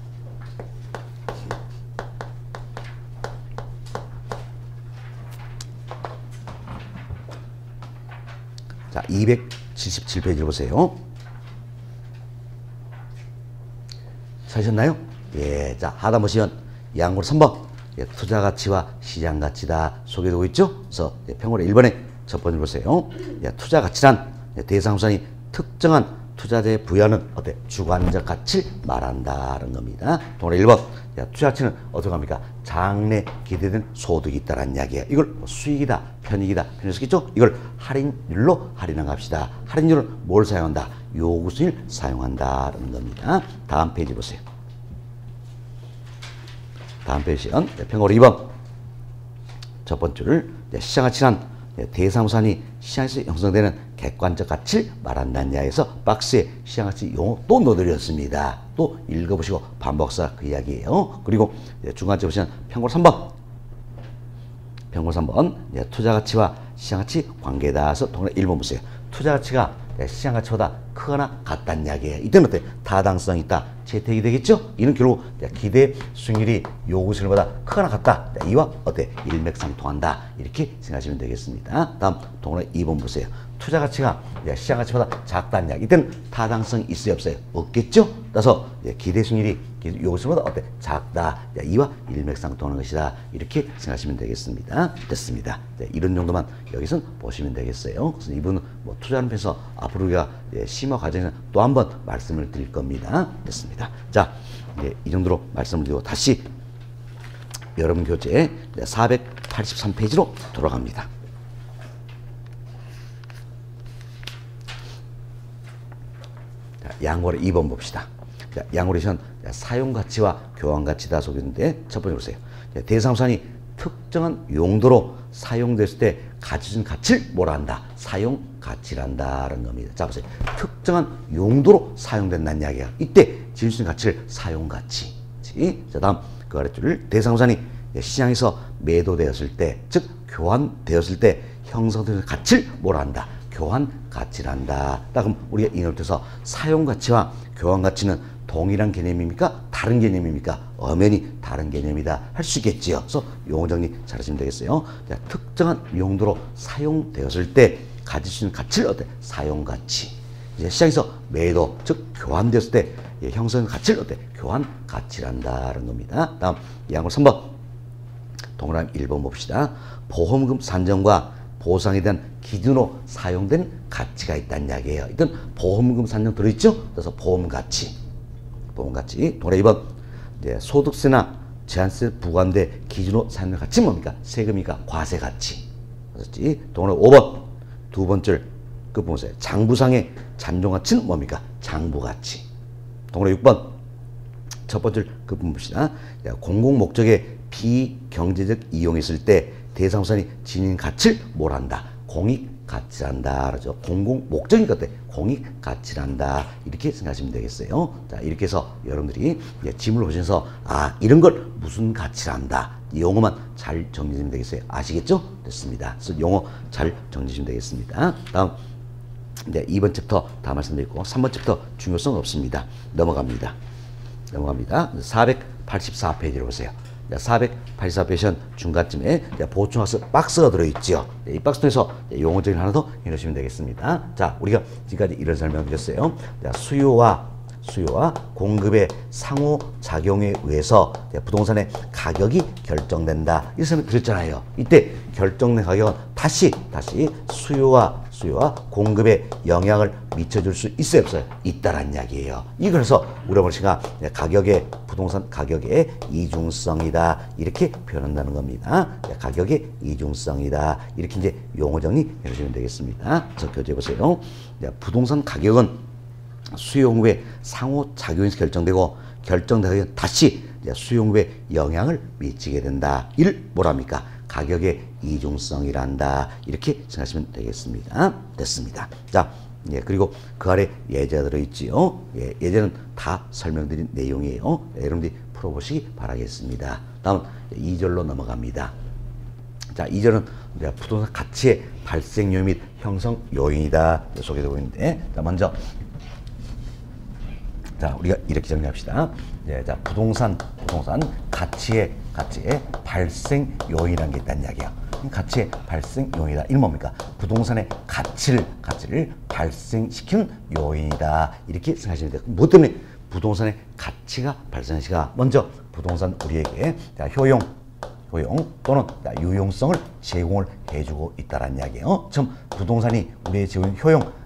자, 277페이지를 보세요. 찾으셨나요? 예, 자, 하단 보시면 양으로 3번 투자 가치와 시장 가치다 소개되고 있죠? 그래서 평월에 1번에 첫 번째 보세요. 투자 가치란 대상수단이 특정한 투자자에 부여하는 어때? 주관적 가치를 말한다는 겁니다. 동그라 1번. 투자 가치는 어떻게 합니까? 장래 기대된 소득이 있다는 이야기예요. 이걸 수익이다, 편익이다, 편익이겠죠? 이걸 할인율로 할인합시다. 할인율은 뭘 사용한다? 요구순위를 사용한다는 겁니다. 다음 페이지 보세요. 다음 페이지는 평월 2번. 첫 번째를 시장 가치란 대상자산이 시장에서 형성되는 객관적 가치를 말한다는 이야기에서 박스에 시장 가치 용어 또 넣어드렸습니다. 또 읽어보시고 반복사 그 이야기예요. 그리고 중간쯤 보시면 평고 3번. 평고 3번 투자 가치와 시장 가치 관계다 해서 동그라미 1번 보세요. 투자 가치가 시장 가치보다 크거나 같다는 이야기예요. 이때는 어때? 타당성이 있다. 채택이 되겠죠? 이는 결국 기대 수익률이 요구 수익률보다 크거나 같다. 이와 어때? 일맥상통한다. 이렇게 생각하시면 되겠습니다. 다음 동그라미 2번 보세요. 투자 가치가 시장 가치보다 작다는 이야기. 이때는 타당성이 있어요? 없어요? 없겠죠? 따라서 기대 수익률이 요구 수익률보다 어때? 작다. 이와 일맥상통하는 것이다. 이렇게 생각하시면 되겠습니다. 됐습니다. 이런 정도만 여기서 보시면 되겠어요. 그래서 이분은 뭐 투자하는 편에서 앞으로 우리가 심화 과정에서 또 한 번 말씀을 드릴 겁니다. 됐습니다. 자, 이 정도로 말씀을 드리고 다시 여러분 교재 483페이지로 돌아갑니다. 자, 양호를 2번 봅시다. 자, 양호리션 사용가치와 교환가치다 속였는데 첫 번째 보세요. 대상자산이 특정한 용도로 사용됐을 때 가져진 가치를 뭐라 한다? 사용가치란다라는 겁니다. 자, 보세요. 특정한 용도로 사용된다는 이야기야. 이때 지을 수 있는 가치를 사용가치. 자, 다음 그 아래줄을 대상자산이 시장에서 매도되었을 때, 즉 교환되었을 때 형성되는 가치를 뭐라 한다? 교환가치란다. 그럼 우리가 이걸 통해서 사용가치와 교환가치는 동일한 개념입니까? 다른 개념입니까? 엄연히 다른 개념이다 할 수 있겠지요. 그래서 용어 정리 잘 하시면 되겠어요. 자, 특정한 용도로 사용되었을 때 가질 수 있는 가치를 어때? 사용가치. 이제 시장에서 매도, 즉 교환되었을 때 형성 가치를 어때? 교환가치란다는 겁니다. 다음 양호 3번 동그라미 1번 봅시다. 보험금 산정과 보상에 대한 기준으로 사용된 가치가 있다는 이야기예요. 일단 보험금 산정 들어있죠? 그래서 보험가치. 보험가치. 동그라미 2번 소득세나 제한세 부과한데 기준으로 사용된 가치는 뭡니까? 세금이니까 과세가치. 그렇지? 동그라미 5번 두 번째 끝 보세요. 장부상의 잔존가치는 뭡니까? 장부가치. 동그라미 6번 첫 번째 끝 봅시다. 공공목적의 비경제적 이용이 있을 때 대상자산이 지닌 가치를 뭘 한다? 공익가치란다. 그러죠. 공공목적이니까 어때? 공익가치란다. 이렇게 생각하시면 되겠어요. 자, 이렇게 해서 여러분들이 지문을 보시면서 이런 걸 무슨 가치란다. 이 용어만 잘 정리하시면 되겠어요. 아시겠죠? 됐습니다. 그래서 용어 잘 정리하시면 되겠습니다. 다음 2번 챕터 다 말씀드렸고 3번 챕터 중요성 없습니다. 넘어갑니다. 484페이지로 보세요. 484페이지 중간쯤에 보충학습 박스가 들어있죠. 이 박스 통해서 용어적인 하나 더 해놓으시면 되겠습니다. 자, 우리가 지금까지 이런 설명을 드렸어요. 수요와 공급의 상호작용에 의해서 부동산의 가격이 결정된다. 이 설명 드렸잖아요. 이때 결정된 가격은 다시 수요와 공급에 영향을 미쳐줄 수 있어요, 없어요? 있다라는 이야기예요. 이거라서 우리가 부동산 가격의 이중성이다. 이렇게 표현한다는 겁니다. 가격의 이중성이다. 이렇게 이제 용어 정리 해주시면 되겠습니다. 그래서 교재 보세요. 부동산 가격은 수요공급의 상호작용에서 결정되고 결정된 가격은 다시 수요공급에 영향을 미치게 된다. 이를 뭐랍니까? 가격의 이중성이란다. 이렇게 생각하시면 되겠습니다. 됐습니다. 자, 그리고 그 아래 예제가 들어있지요. 예제는 다 설명드린 내용이에요. 여러분들이 풀어보시기 바라겠습니다. 다음 2절로 넘어갑니다. 자, 2절은 부동산 가치의 발생 요인 및 형성 요인이다. 소개되고 있는데, 자, 먼저 자, 우리가 이렇게 정리합시다. 자, 부동산 가치의 발생 요인이라는 게 있다는 이야기야. 가치의 발생 요인이다. 이는 뭡니까? 부동산의 가치를 발생시키는 요인이다. 이렇게 생각하시면 돼요. 뭐 때문에 부동산의 가치가 발생하시가? 먼저 부동산 우리에게 효용 또는 유용성을 제공을 해주고 있다는 이야기예요. 처음 부동산이 우리의 제공 효용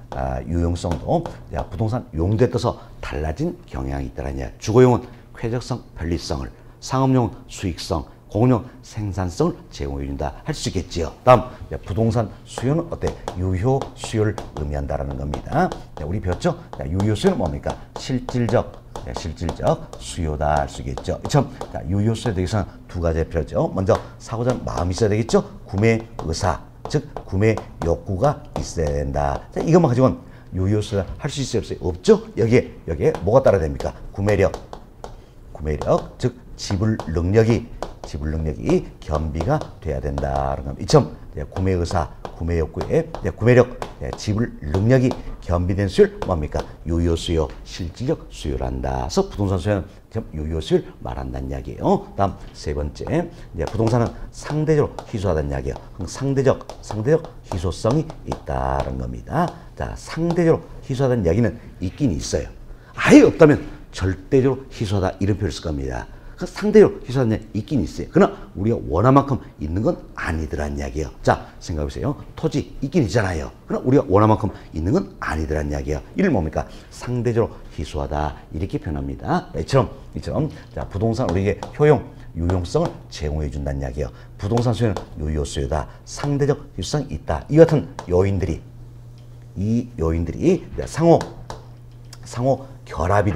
유용성도 부동산 용도에 따라서 달라진 경향이 있다는 이야기. 주거용은 쾌적성, 편리성을, 상업용은 수익성, 공업용 생산성을 제공해준다 할 수 있겠지요. 다음 부동산 수요는 어때? 유효 수요를 의미한다라는 겁니다. 우리 배웠죠? 유효 수요는 뭡니까? 실질적 실질적 수요다 할 수 있겠죠. 참, 유효수에 대해서는 두 가지 필요하죠. 먼저 사고자 마음이 있어야 되겠죠. 구매 의사, 즉 구매 욕구가 있어야 된다. 자, 이것만 가지고는 유효수 할 수 있어요, 없어요? 없죠. 여기에 뭐가 따라야 됩니까? 구매력, 즉 지불 능력이 겸비가 돼야 된다는 겁니다. 이점 구매 의사, 구매 욕구에 구매력, 지불 능력이 겸비된 수요를 뭡니까? 유효수요, 실질적 수요란다. 그래서 부동산 수요는 유효수요를 말한다는 이야기예요. 다음 세 번째, 부동산은 상대적으로 희소하다는 이야기예요. 상대적 희소성이 있다는 겁니다. 자, 상대적으로 희소하다는 이야기는 있긴 있어요. 아예 없다면 절대적으로 희소하다 이런 표현을 쓸 겁니다. 상대적으로 희소하는 있긴 있어요. 그러나 우리가 원한 만큼 있는 건 아니더란 이야기예요. 자, 생각해보세요. 토지 있긴 있잖아요. 그러나 우리가 원한 만큼 있는 건 아니더란 이야기예요. 이를 뭡니까? 상대적으로 희소하다 이렇게 표현합니다. 이처럼 자, 부동산 우리에게 효용, 유용성을 제공해 준다는 이야기예요. 부동산 수요는 유효수요다. 상대적 희소성이 있다. 이 같은 요인들이 상호 결합이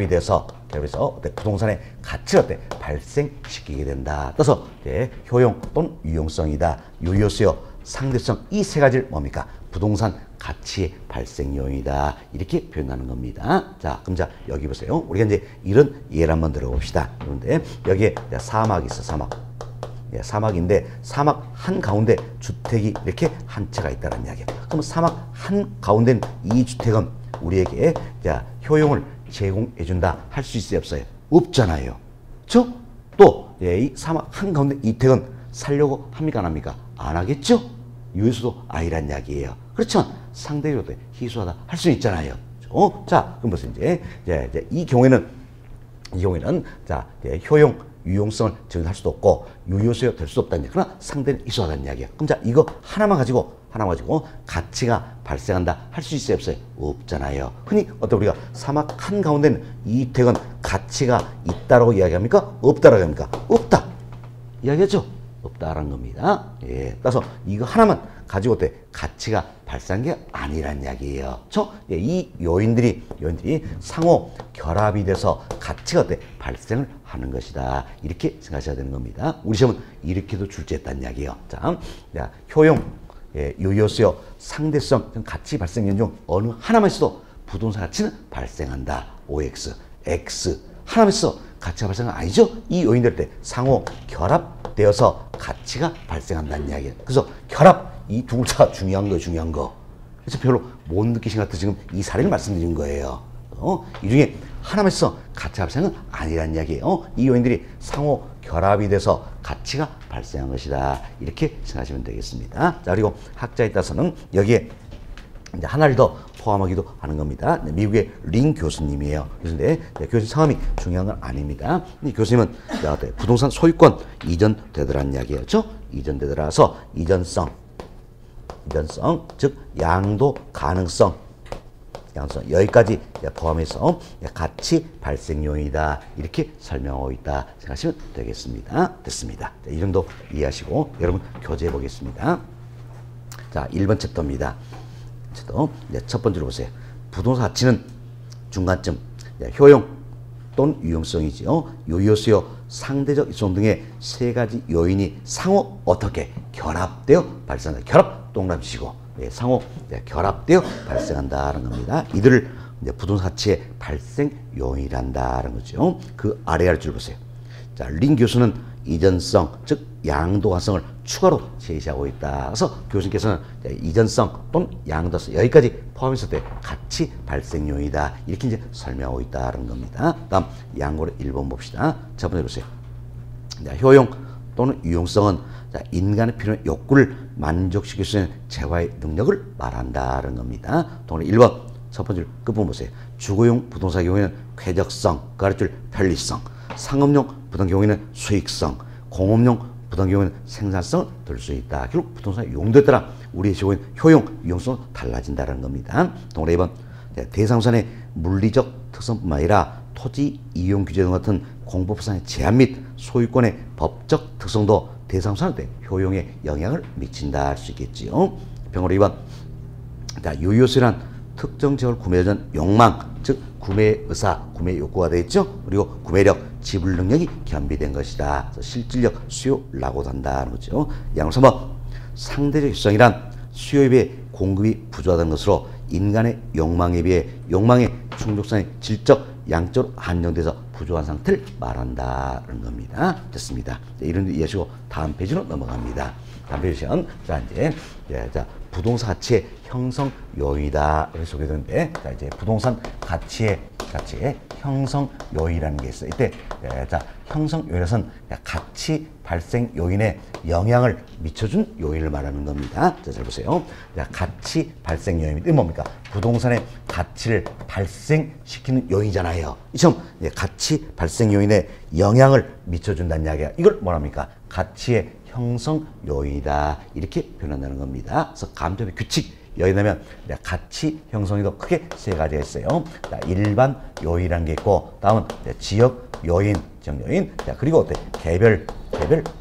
돼서 그래서 부동산의 가치를 발생시키게 된다. 따라서 효용 또는 유용성이다. 유효수요, 상대성 이 세 가지를 뭡니까? 부동산 가치의 발생 요인이다. 이렇게 표현하는 겁니다. 자, 그럼 여기 보세요. 우리가 이제 이런 예를 한번 들어봅시다. 그런데 여기에 사막이 있어, 사막인데 사막 한 가운데 주택이 이렇게 한 채가 있다는 이야기예요. 그럼 사막 한 가운데 이 주택은 우리에게 효용을 제공해준다 할 수 있어요, 없어요? 없잖아요. 그렇죠? 또 이 사막 한가운데 이 택은 살려고 합니까, 안 합니까? 안 하겠죠? 유효수도 아니란 이야기예요. 그렇지만 상대적으로 희소하다 할 수 있잖아요. 자, 그럼 무슨 이제 이 경우에는 효용, 유용성을 적용할 수도 없고 유효수요 될 수 없다는 이야기. 그러나 상대는 희소하다는 이야기야. 그럼 이거 하나만 가지고 가치가 발생한다 할 수 있어요, 없어요? 없잖아요. 흔히 우리가 사막 한 가운데는 이 택은 가치가 있다라고 이야기합니까? 없다라고 합니까? 없다 이야기하죠. 없다라는 겁니다. 예, 따라서 이거 하나만 가지고 가치가 발생한 게 아니란 이야기예요. 이 요인들이 상호 결합이 돼서 가치가 발생을 하는 것이다. 이렇게 생각하셔야 되는 겁니다. 우리 시험은 이렇게도 출제했다는 이야기예요. 자, 효용, 유효수요, 상대성, 가치 발생 요인 중 어느 하나만 있어도 부동산 가치는 발생한다. OX, X 하나만 있어 가치가 발생은 아니죠. 이 요인들 상호 결합되어서 가치가 발생한다는 이야기예요. 그래서 결합 이 두 글자가 중요한 거. 그래서 별로 못 느끼신 것 같아서 지금 이 사례를 말씀드린 거예요. 이 중에 하나만 있어 가치 발생은 아니란 이야기예요. 이 요인들이 상호 결합이 돼서 가치가 발생한 것이다. 이렇게 생각하시면 되겠습니다. 자, 그리고 학자에 따라서는 여기에 이제 하나를 더 포함하기도 하는 겁니다. 미국의 링 교수님이에요. 그런데 교수님 성함이 중요한 건 아닙니다. 이 교수님은 부동산 소유권 이전되더라는 이야기예요. 그렇죠? 이전되더라서 이전성, 즉 양도 가능성 여기까지 포함해서 가치 발생 요인이다. 이렇게 설명하고 있다 생각하시면 되겠습니다. 됐습니다. 이 정도 이해하시고 여러분 교재해 보겠습니다. 자, 1번 챕터입니다. 첫 번째로 보세요. 부동산 가치는 중간점, 효용 또는 유용성이지요. 유효수요, 상대적 이성 등의 세 가지 요인이 상호 어떻게 결합되어 발생한다. 결합 동그라미치고 상호 결합되어 발생한다는 겁니다. 이들을 부동산 가치의 발생 요인이란다는 거죠. 그 아래 줄 보세요. 자, 링 교수는 이전성, 즉 양도가성을 추가로 제시하고 있다. 그래서 교수님께서는 이전성 또는 양도성 여기까지 포함해서 가치 발생 요인이다. 이렇게 이제 설명하고 있다는 겁니다. 다음 양고를 1번 봅시다. 첫 번째 보세요. 효용 또는 유용성은 인간의 필요한 욕구를 만족시킬 수 있는 재화의 능력을 말한다는 겁니다. 동그라미 1번 첫 번째 끝부분 보세요. 주거용 부동산 경우에는 쾌적성, 그 아래 줄 편리성, 상업용 부동산 경우에는 수익성, 공업용 부동산 경우에는 생산성을 들 수 있다. 결국 부동산 용도에 따라 우리의 지구의 효용, 유용성은 달라진다는 겁니다. 동그라미 2번 대상자의 물리적 특성뿐만 아니라 토지 이용 규제 등 같은 공법상의 제한 및 소유권의 법적 특성도 대상자한테 효용에 영향을 미친다 할 수 있겠지요. 병으로 2번 유효수란 특정 지역을 구매하는 욕망, 즉 구매 의사, 구매 욕구가 되어 있죠. 그리고 구매력, 지불 능력이 겸비된 것이다. 그래서 실질적 수요라고도 한다는 거죠. 양으로 3번 상대적 효성이란 수요에 비해 공급이 부족하다는 것으로 인간의 욕망에 비해 욕망의 충족성이 질적, 양적으로 한정돼서 부족한 상태를 말한다는 겁니다. 됐습니다. 이런 데 이해하시고 다음 페이지로 넘어갑니다. 다음 페이지는 자 이제 자 부동산 가치의 형성 요인이다 이렇게 소개되는데 자 이제 부동산 가치의 형성 요인이라는 게 있어요. 이때 자 형성 요인에서는 가치 발생 요인에 영향을 미쳐준 요인을 말하는 겁니다. 자, 잘 보세요. 자, 가치 발생 요인이 뭡니까? 부동산의 가치를 발생시키는 요인이잖아요. 이처럼 가치 발생 요인에 영향을 미쳐준다는 이야기야. 이걸 뭐랍니까? 가치의 형성 요인이다 이렇게 표현한다는 겁니다. 그래서 감정의 규칙 여기 나면 가치 형성에도 크게 세 가지가 있어요. 자, 일반 요인이라는 게 있고 다음은 지역 요인, 자, 그리고 어때? 개별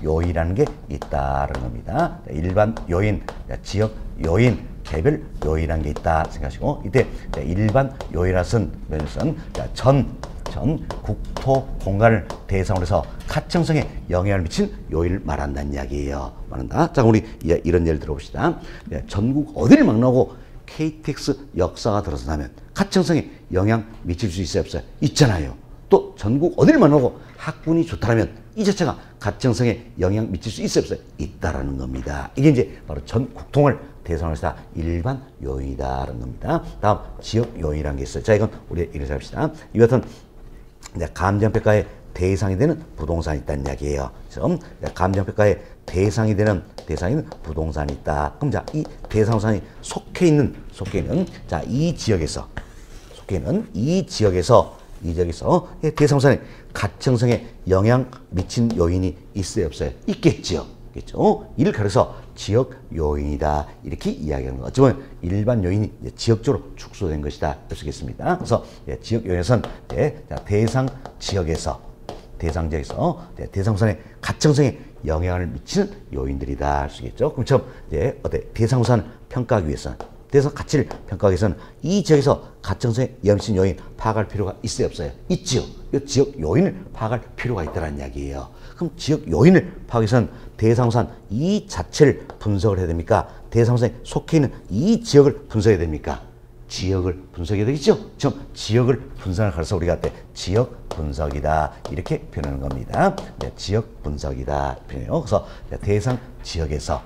요인이라는 게 있다는 겁니다. 자, 일반 요인, 지역 요인, 개별 요인이라는 게 있다 생각하시고 이때 일반 요인이라는 면에서는 전 국토 공간을 대상으로 해서 가청성에 영향을 미친 요인을 말한다는 이야기예요. 말한다. 자, 우리 이런 예를 들어봅시다. 전국 어디를 막론하고 KTX 역사가 들어서나면 가청성에 영향 미칠 수 있어요, 없어요? 있잖아요. 또 전국 어디를 막론하고 학군이 좋다면 이 자체가 가청성에 영향 미칠 수 있어요, 없어요? 있다라는 겁니다. 이게 이제 바로 전 국통을 대상으로 해서 일반 요인이다라는 겁니다. 다음 지역 요인이라는 게 있어요. 자, 이건 우리 이렇게 합시다. 이 같은 감정평가의 대상이 되는 부동산이 있다는 이야기예요. 그래서 감정평가의 대상이 되는 부동산이 있다. 그럼 자, 이 대상산이 속해 있는 자, 이 지역에서 대상산의 가청성에 영향 미친 요인이 있어요, 없어요? 있겠죠. 이를 가려서 지역 요인이다 이렇게 이야기하는 거. 어쩌면 일반 요인이 지역적으로 축소된 것이다 할 수 있겠습니다. 그래서 지역 요인에서는 대상 지역에서 대상산의 가청성에 영향을 미치는 요인들이다 할 수 있겠죠. 그럼 처음 대상산 평가하기 위해서는 대상 가치를 평가하기 위해서는 이 지역에서 가청성에 영향을 미치는 요인 파악할 필요가 있어요, 없어요? 있지요. 이 지역 요인을 파악할 필요가 있다는 이야기예요. 그럼 지역 요인을 파악하기 위해서는 대상산 이 자체를 분석을 해야 됩니까? 대상산에 속해 있는 이 지역을 분석해야 됩니까? 지역을 분석해야 되겠죠? 지금 지역을 분석을 가서 우리가 지역 분석이다 이렇게 표현하는 겁니다. 지역 분석이다 표현해요. 그래서 대상 지역에서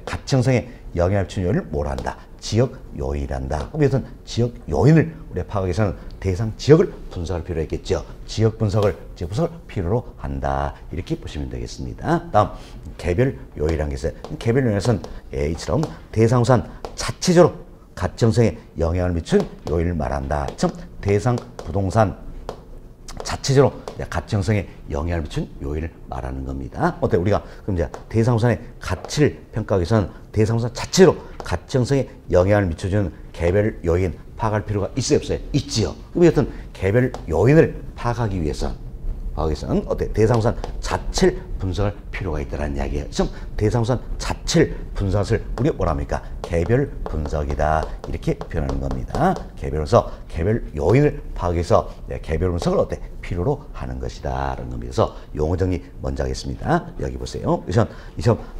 가청성에 영향을 주는 요인을 뭐라 한다? 지역 요인이란다. 그래서 지역 요인을 우리가 파악하기 위해서는 대상 지역을 분석할 필요가 있겠죠. 지역 분석을 필요로 한다. 이렇게 보시면 되겠습니다. 다음 개별 요인이라는 게 있어요. 개별 요인에서는 이처럼 대상산 자체적으로 가청성에 영향을 미친 요인을 말한다. 참 대상 부동산 자체적으로 가청성에 영향을 미친 요인을 말하는 겁니다. 어때? 우리가 그럼 이제 대상부산의 가치를 평가하기 위해서는 대상부산 자체로 가청성에 영향을 미쳐주는 개별 요인 파악할 필요가 있어요, 없어요? 있지요. 그럼 어떤 개별 요인을 파악하기 위해서는 어때? 대상부산 자체를 분석할 필요가 있다는 이야기예요. 그럼 대상부산 자체를 분석을 우리가 뭐라 합니까? 개별 분석이다 이렇게 표현하는 겁니다. 개별에서 개별 요인을 파악해서 개별 분석을 어때? 필요로 하는 것이다 라는 겁니다. 그래서 용어 정리 먼저 하겠습니다. 여기 보세요. 우선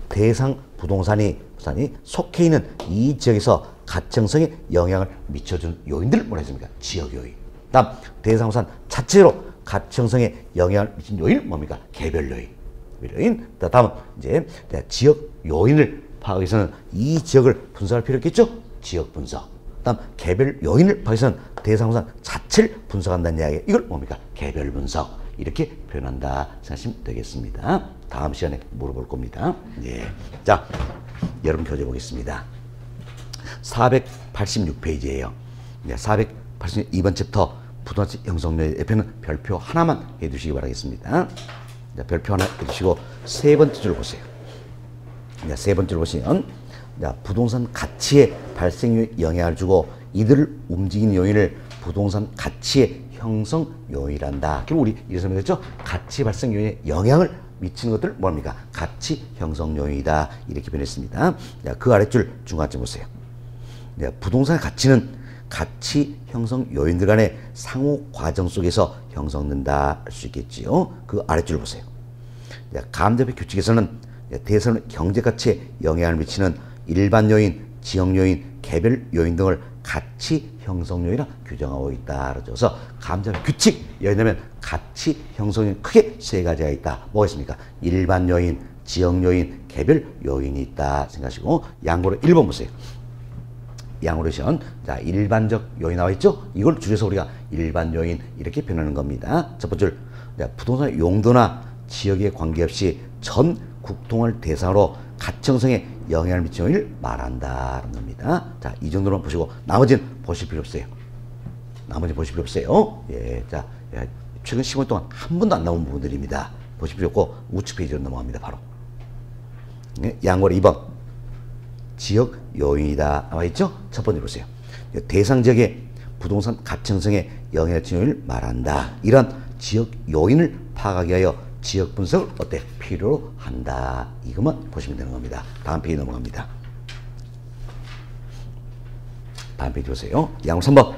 대상 부동산이 속해 있는 이 지역에서 가청성에 영향을 미쳐주는 요인들을 뭐라 했습니까? 지역 요인. 다음 대상부산 자체로 가청성에 영향을 미친 요인은 뭡니까? 개별 요인. 다음은 이제 지역 요인을 파악하기 위해서는 이 지역을 분석할 필요 있겠죠? 지역 분석. 다음 개별 요인을 파악하기 위해서는 대상부산 자체를 분석한다는 이야기. 이걸 뭡니까? 개별 분석. 이렇게 표현한다 생각하시면 되겠습니다. 다음 시간에 물어볼 겁니다. 자, 여러분 교재 보겠습니다. 486페이지예요. 482번 챕터 부동산 형성률 옆에는 별표 하나만 해두시기 바라겠습니다. 별표 하나 해두시고 세 번째 줄 보세요. 세 번째 줄 보시면 부동산 가치의 발생에 영향을 주고 이들을 움직이는 요인을 부동산 가치의 형성 요인이란다. 그럼 우리 이래서 말했죠? 가치 발생 요인에 영향을 미치는 것들 뭡니까? 가치 형성 요인이다. 이렇게 변했습니다. 그 아랫줄 중간쯤 보세요. 부동산의 가치는 가치 형성 요인들 간의 상호 과정 속에서 형성된다 할 수 있겠지요. 그 아랫줄 보세요. 감정의 규칙에서는 대선 경제 가치에 영향을 미치는 일반 요인, 지역 요인, 개별 요인 등을 가치 형성 요인이라 규정하고 있다. 그래서 감정의 규칙 예를 가치 형성 요인 크게 세 가지가 있다. 뭐가 있습니까? 일반 요인, 지역 요인, 개별 요인이 있다 생각하시고 양보로 1번 보세요. 양호레이션. 자, 일반적 요인 나와 있죠? 이걸 줄여서 우리가 일반 요인 이렇게 표현하는 겁니다. 첫 번째, 부동산 용도나 지역에 관계없이 전 국통을 대상으로 가치 형성에 영향을 미치는 요인을 말한다는 겁니다. 자, 이 정도만 보시고 나머지는 보실 필요 없어요. 나머지 보실 필요 없어요. 예, 자, 최근 15년 동안 한 번도 안 나온 부분들입니다. 보실 필요 없고 우측 페이지로 넘어갑니다. 바로. 양호로 2번. 지역 요인이다 나와 있죠? 첫 번째 보세요. 대상 지역의 부동산 가치 형성에 영향을 미치는 요인을 말한다. 이런 지역 요인을 파악하기 위하여 지역 분석을 어때? 필요로 한다. 이것만 보시면 되는 겁니다. 다음 페이지 넘어갑니다. 다음 페이지 보세요. 양호 3번.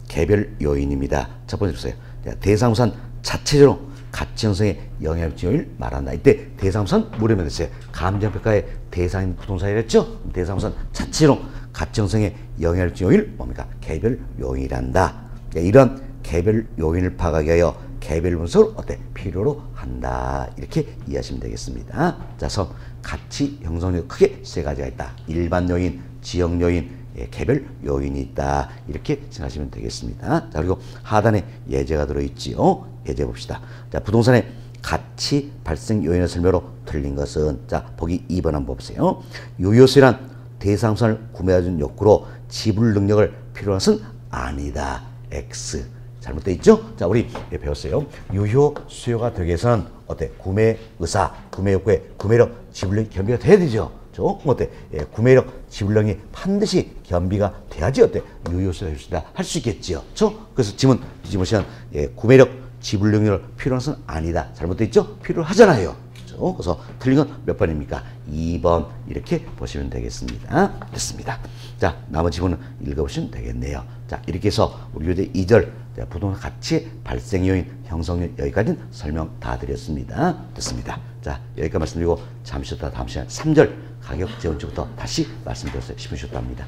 개별 요인입니다. 첫 번째 보세요. 대상부산 자체적으로 가치 형성에 영향을 미치는 요인을 말한다. 이때 대상부산 뭐라면 됐어요? 감정평가의 대상인 부동산이랬죠? 대상부산 자체로 가치 형성에 영향을 미치는 요인을 뭡니까? 개별 요인이란다. 이런 개별 요인을 파악하기 위하여 개별 분석을 어때? 필요로 한다. 이렇게 이해하시면 되겠습니다. 자, 그래서 가치 형성력 크게 세 가지가 있다. 일반 요인, 지역 요인, 개별 요인이 있다. 이렇게 생각하시면 되겠습니다. 자, 그리고 하단에 예제가 들어있지요. 예제 봅시다. 자, 부동산의 가치 발생 요인의 설명으로 틀린 것은, 자, 보기 2번 한번 보세요. 유효세란 대상부산을 구매하는 욕구로 지불 능력을 필요한 것은 아니다. X. 잘못되어 있죠? 자, 우리 배웠어요. 유효 수요가 되기 위해서는 어때? 구매 의사, 구매 욕구에 구매력, 지불력 겸비가 돼야 되죠. 어때? 구매력, 지불력이 반드시 겸비가 돼야지 어때? 유효 수요가 할 수 있겠지요. 그래서 지문 시간 구매력, 지불력을 필요한 것은 아니다. 잘못되어 있죠? 필요하잖아요. 그래서 틀린 건 몇 번입니까? 2번 이렇게 보시면 되겠습니다. 됐습니다. 자, 나머지 부분은 읽어보시면 되겠네요. 자, 이렇게 해서 우리 교재 2절 부동산 가치 발생 요인, 형성 요인 여기까지는 설명 다 드렸습니다. 됐습니다. 자, 여기까지 말씀드리고 잠시 쉬었다 다음 시간 3절 가격 재원칙부터 다시 말씀드렸어요. 10분 쉬었다 합니다.